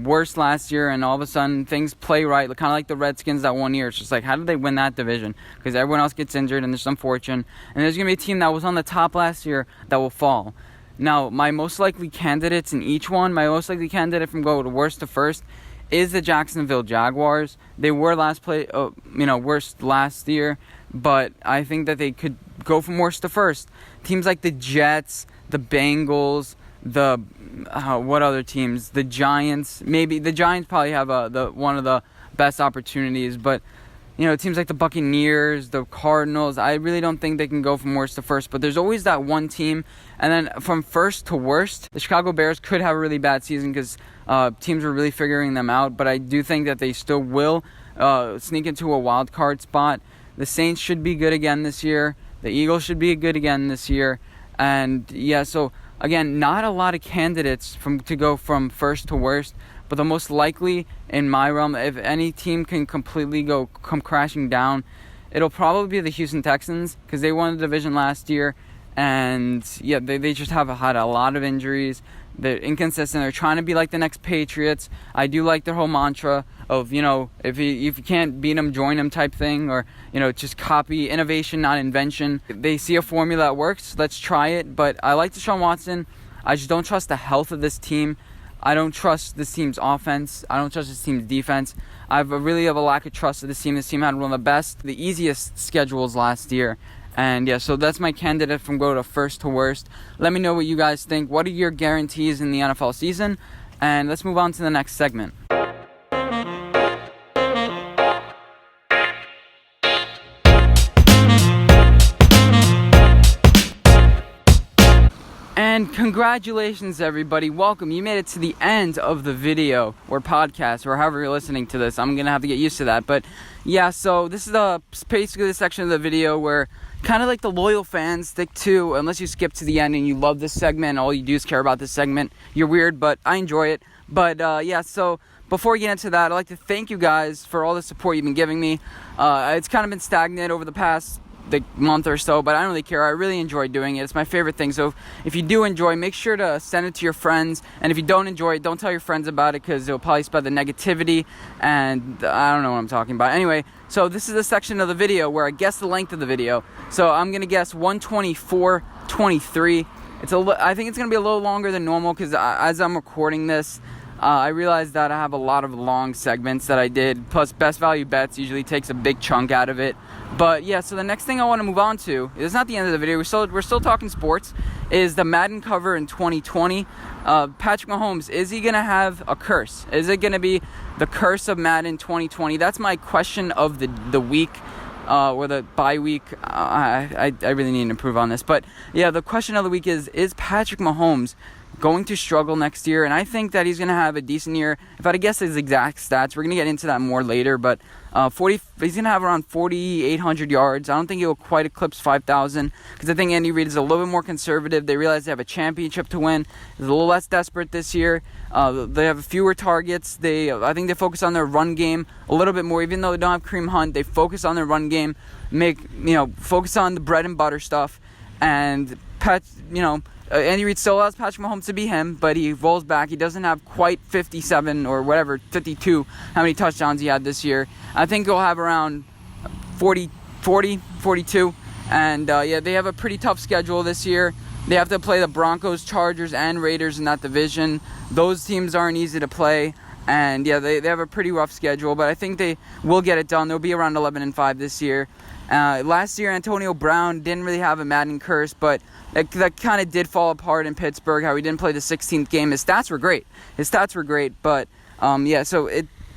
A: worse last year, and all of a sudden things play right, kind of like the Redskins that one year. It's just how did they win that division? Because everyone else gets injured, and there's some fortune. And there's going to be a team that was on the top last year that will fall. Now, my most likely candidates in each one, my most likely candidate from go to worst to first is the Jacksonville Jaguars. They were worst last year, but I think that they could go from worst to first. Teams like the Jets, the Bengals, what other teams? The Giants. Maybe the Giants probably have one of the best opportunities, but teams like the Buccaneers, the Cardinals, I really don't think they can go from worst to first. But there's always that one team, and then from first to worst, the Chicago Bears could have a really bad season because teams are really figuring them out. But I do think that they still will sneak into a wild card spot. The Saints should be good again this year. The Eagles should be good again this year, and so. Again, not a lot of candidates to go from first to worst, but the most likely in my realm, if any team can completely come crashing down, it'll probably be the Houston Texans, because they won the division last year, and they just have had a lot of injuries. They're inconsistent. They're trying to be like the next Patriots. I do like their whole mantra of, if you can't beat them, join them type thing, or, just copy innovation, not invention. They see a formula that works. Let's try it. But I like Deshaun Watson. I just don't trust the health of this team. I don't trust this team's offense. I don't trust this team's defense. I really have a lack of trust of this team. This team had one of the easiest schedules last year. And so that's my candidate from go to first to worst. Let me know what you guys think. What are your guarantees in the NFL season? And let's move on to the next segment. And congratulations, everybody. Welcome. You made it to the end of the video or podcast or however you're listening to this. I'm going to have to get used to that. But so this is basically the section of the video where kind of like the loyal fans stick to, unless you skip to the end and you love this segment, all you do is care about this segment. You're weird, but I enjoy it. But so before we get into that, I'd like to thank you guys for all the support you've been giving me. It's kind of been stagnant over the past month or so, but I don't really care. I really enjoy doing it. It's my favorite thing. So if you do enjoy, make sure to send it to your friends. And if you don't enjoy it, don't tell your friends about it, because it'll probably spread the negativity, and I don't know what I'm talking about. Anyway, so this is the section of the video where I guess the length of the video. So I'm going to guess 124:23. I think it's going to be a little longer than normal, because as I'm recording this, I realized that I have a lot of long segments that I did, plus best value bets usually takes a big chunk out of it. But so the next thing I want to move on to, it's not the end of the video, we're still talking sports, is the Madden cover in 2020. Patrick Mahomes, is he going to have a curse? Is it going to be the curse of Madden 2020? That's my question of the week. Or the bye week. I really need to improve on this. But the question of the week is Patrick Mahomes going to struggle next year? And I think that he's going to have a decent year. If I had to guess his exact stats, we're going to get into that more later. But he's going to have around 4,800 yards. I don't think he'll quite eclipse 5,000, because I think Andy Reid is a little bit more conservative. They realize they have a championship to win. They're a little less desperate this year. They have fewer targets. I think they focus on their run game a little bit more. Even though they don't have Kareem Hunt, they focus on their run game. Focus on the bread and butter stuff. And Andy Reid still allows Patrick Mahomes to be him, but he rolls back. He doesn't have quite 57 or whatever, 52, how many touchdowns he had this year. I think he'll have around 40, 42. And they have a pretty tough schedule this year. They have to play the Broncos, Chargers, and Raiders in that division. Those teams aren't easy to play. And they have a pretty rough schedule, but I think they will get it done. They'll be around 11-5 this year. Last year, Antonio Brown didn't really have a Madden curse, but that kind of did fall apart in Pittsburgh, how he didn't play the 16th game. His stats were great, but so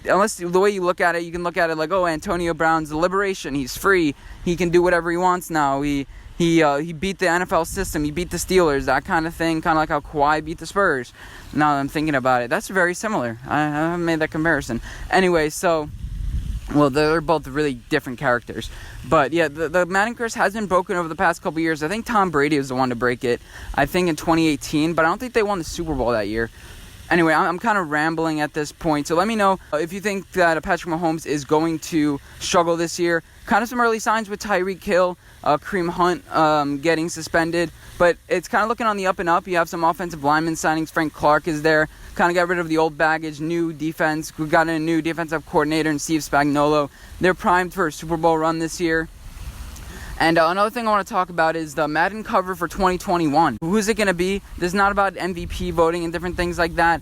A: unless the way you look at it, you can look at it like, oh, Antonio Brown's the liberation. He's free. He can do whatever he wants now. He beat the NFL system. He beat the Steelers, that kind of thing, kind of like how Kawhi beat the Spurs. Now that I'm thinking about it, that's very similar. I haven't made that comparison. Anyway, so, well, they're both really different characters. But, yeah, the Madden curse has been broken over the past couple years. I think Tom Brady was the one to break it, I think in 2018, but I don't think they won the Super Bowl that year. Anyway, I'm kind of rambling at this point, so let me know if you think that Patrick Mahomes is going to struggle this year. Kind of some early signs with Tyreek Hill, Kareem Hunt getting suspended, but it's kind of looking on the up and up. You have some offensive lineman signings. Frank Clark is there. Kind of got rid of the old baggage, new defense. We got a new defensive coordinator in Steve Spagnuolo. They're primed for a Super Bowl run this year. And another thing I want to talk about is the Madden cover for 2021. Who's it going to be? This is not about MVP voting and different things like that.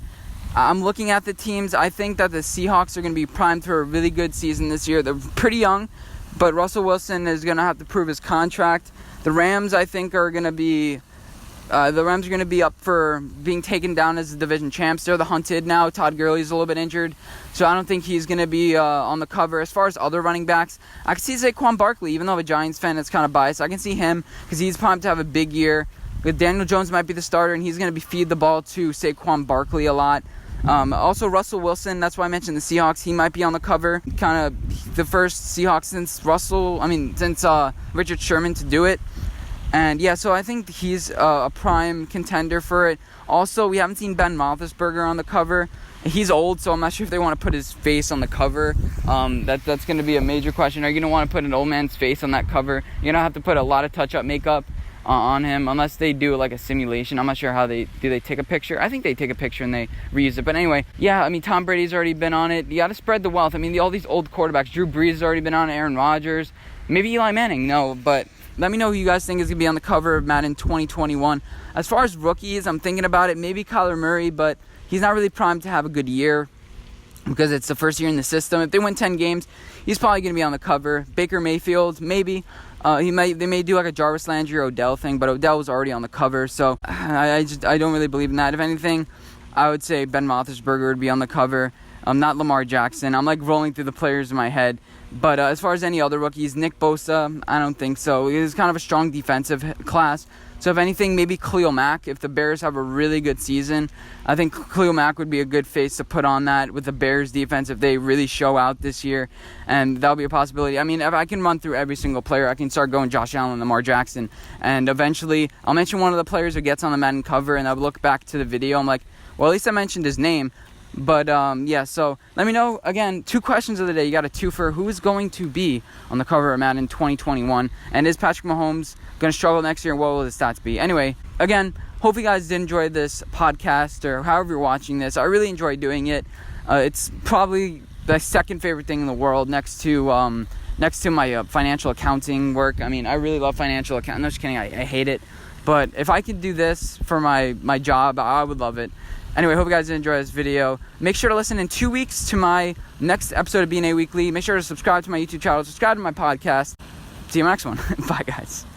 A: I'm looking at the teams. I think that the Seahawks are going to be primed for a really good season this year. They're pretty young, but Russell Wilson is going to have to prove his contract. The Rams, I think, are going to be... up for being taken down as the division champs. They're the hunted now. Todd Gurley's a little bit injured, so I don't think he's going to be on the cover. As far as other running backs, I can see Saquon Barkley, even though I'm a Giants fan that's kind of biased. I can see him because he's primed to have a big year. But Daniel Jones might be the starter, and he's going to be feed the ball to Saquon Barkley a lot. Also, Russell Wilson, that's why I mentioned the Seahawks. He might be on the cover. Kind of the first Seahawks since Richard Sherman to do it. And yeah, so I think he's a prime contender for it. Also, we haven't seen Ben Roethlisberger on the cover. He's old, so I'm not sure if they want to put his face on the cover. That's going to be a major question. Are you going to want to put an old man's face on that cover? You're going to have to put a lot of touch-up makeup on him, unless they do like a simulation. I'm not sure how they take a picture. I think they take a picture and they reuse it. But anyway, yeah, I mean, Tom Brady's already been on it. You got to spread the wealth. I mean, all these old quarterbacks. Drew Brees has already been on it. Aaron Rodgers. Maybe Eli Manning. No, but... let me know who you guys think is going to be on the cover of Madden 2021. As far as rookies, I'm thinking about it. Maybe Kyler Murray, but he's not really primed to have a good year because it's the first year in the system. If they win 10 games, he's probably going to be on the cover. Baker Mayfield, maybe. They may do like a Jarvis Landry or Odell thing, but Odell was already on the cover, so I don't really believe in that. If anything, I would say Ben Roethlisberger would be on the cover. Not Lamar Jackson. I'm like rolling through the players in my head. But as far as any other rookies, Nick Bosa, I don't think so. He's kind of a strong defensive class. So if anything, maybe Khalil Mack. If the Bears have a really good season, I think Khalil Mack would be a good face to put on that with the Bears defense if they really show out this year. And that'll be a possibility. I mean, if I can run through every single player, I can start going Josh Allen, Lamar Jackson. And eventually, I'll mention one of the players who gets on the Madden cover, and I'll look back to the video. I'm like, well, at least I mentioned his name. But, yeah, so let me know, again, 2 questions of the day. You got a twofer. Who is going to be on the cover of Madden 2021? And is Patrick Mahomes going to struggle next year? And what will his stats be? Anyway, again, hope you guys did enjoy this podcast or however you're watching this. I really enjoyed doing it. It's probably the second favorite thing in the world next to my financial accounting work. I mean, I really love financial accounting. No, just kidding. I hate it. But if I could do this for my job, I would love it. Anyway, hope you guys did enjoy this video. Make sure to listen in 2 weeks to my next episode of BnA Weekly. Make sure to subscribe to my YouTube channel, subscribe to my podcast. See you in the next one. Bye, guys.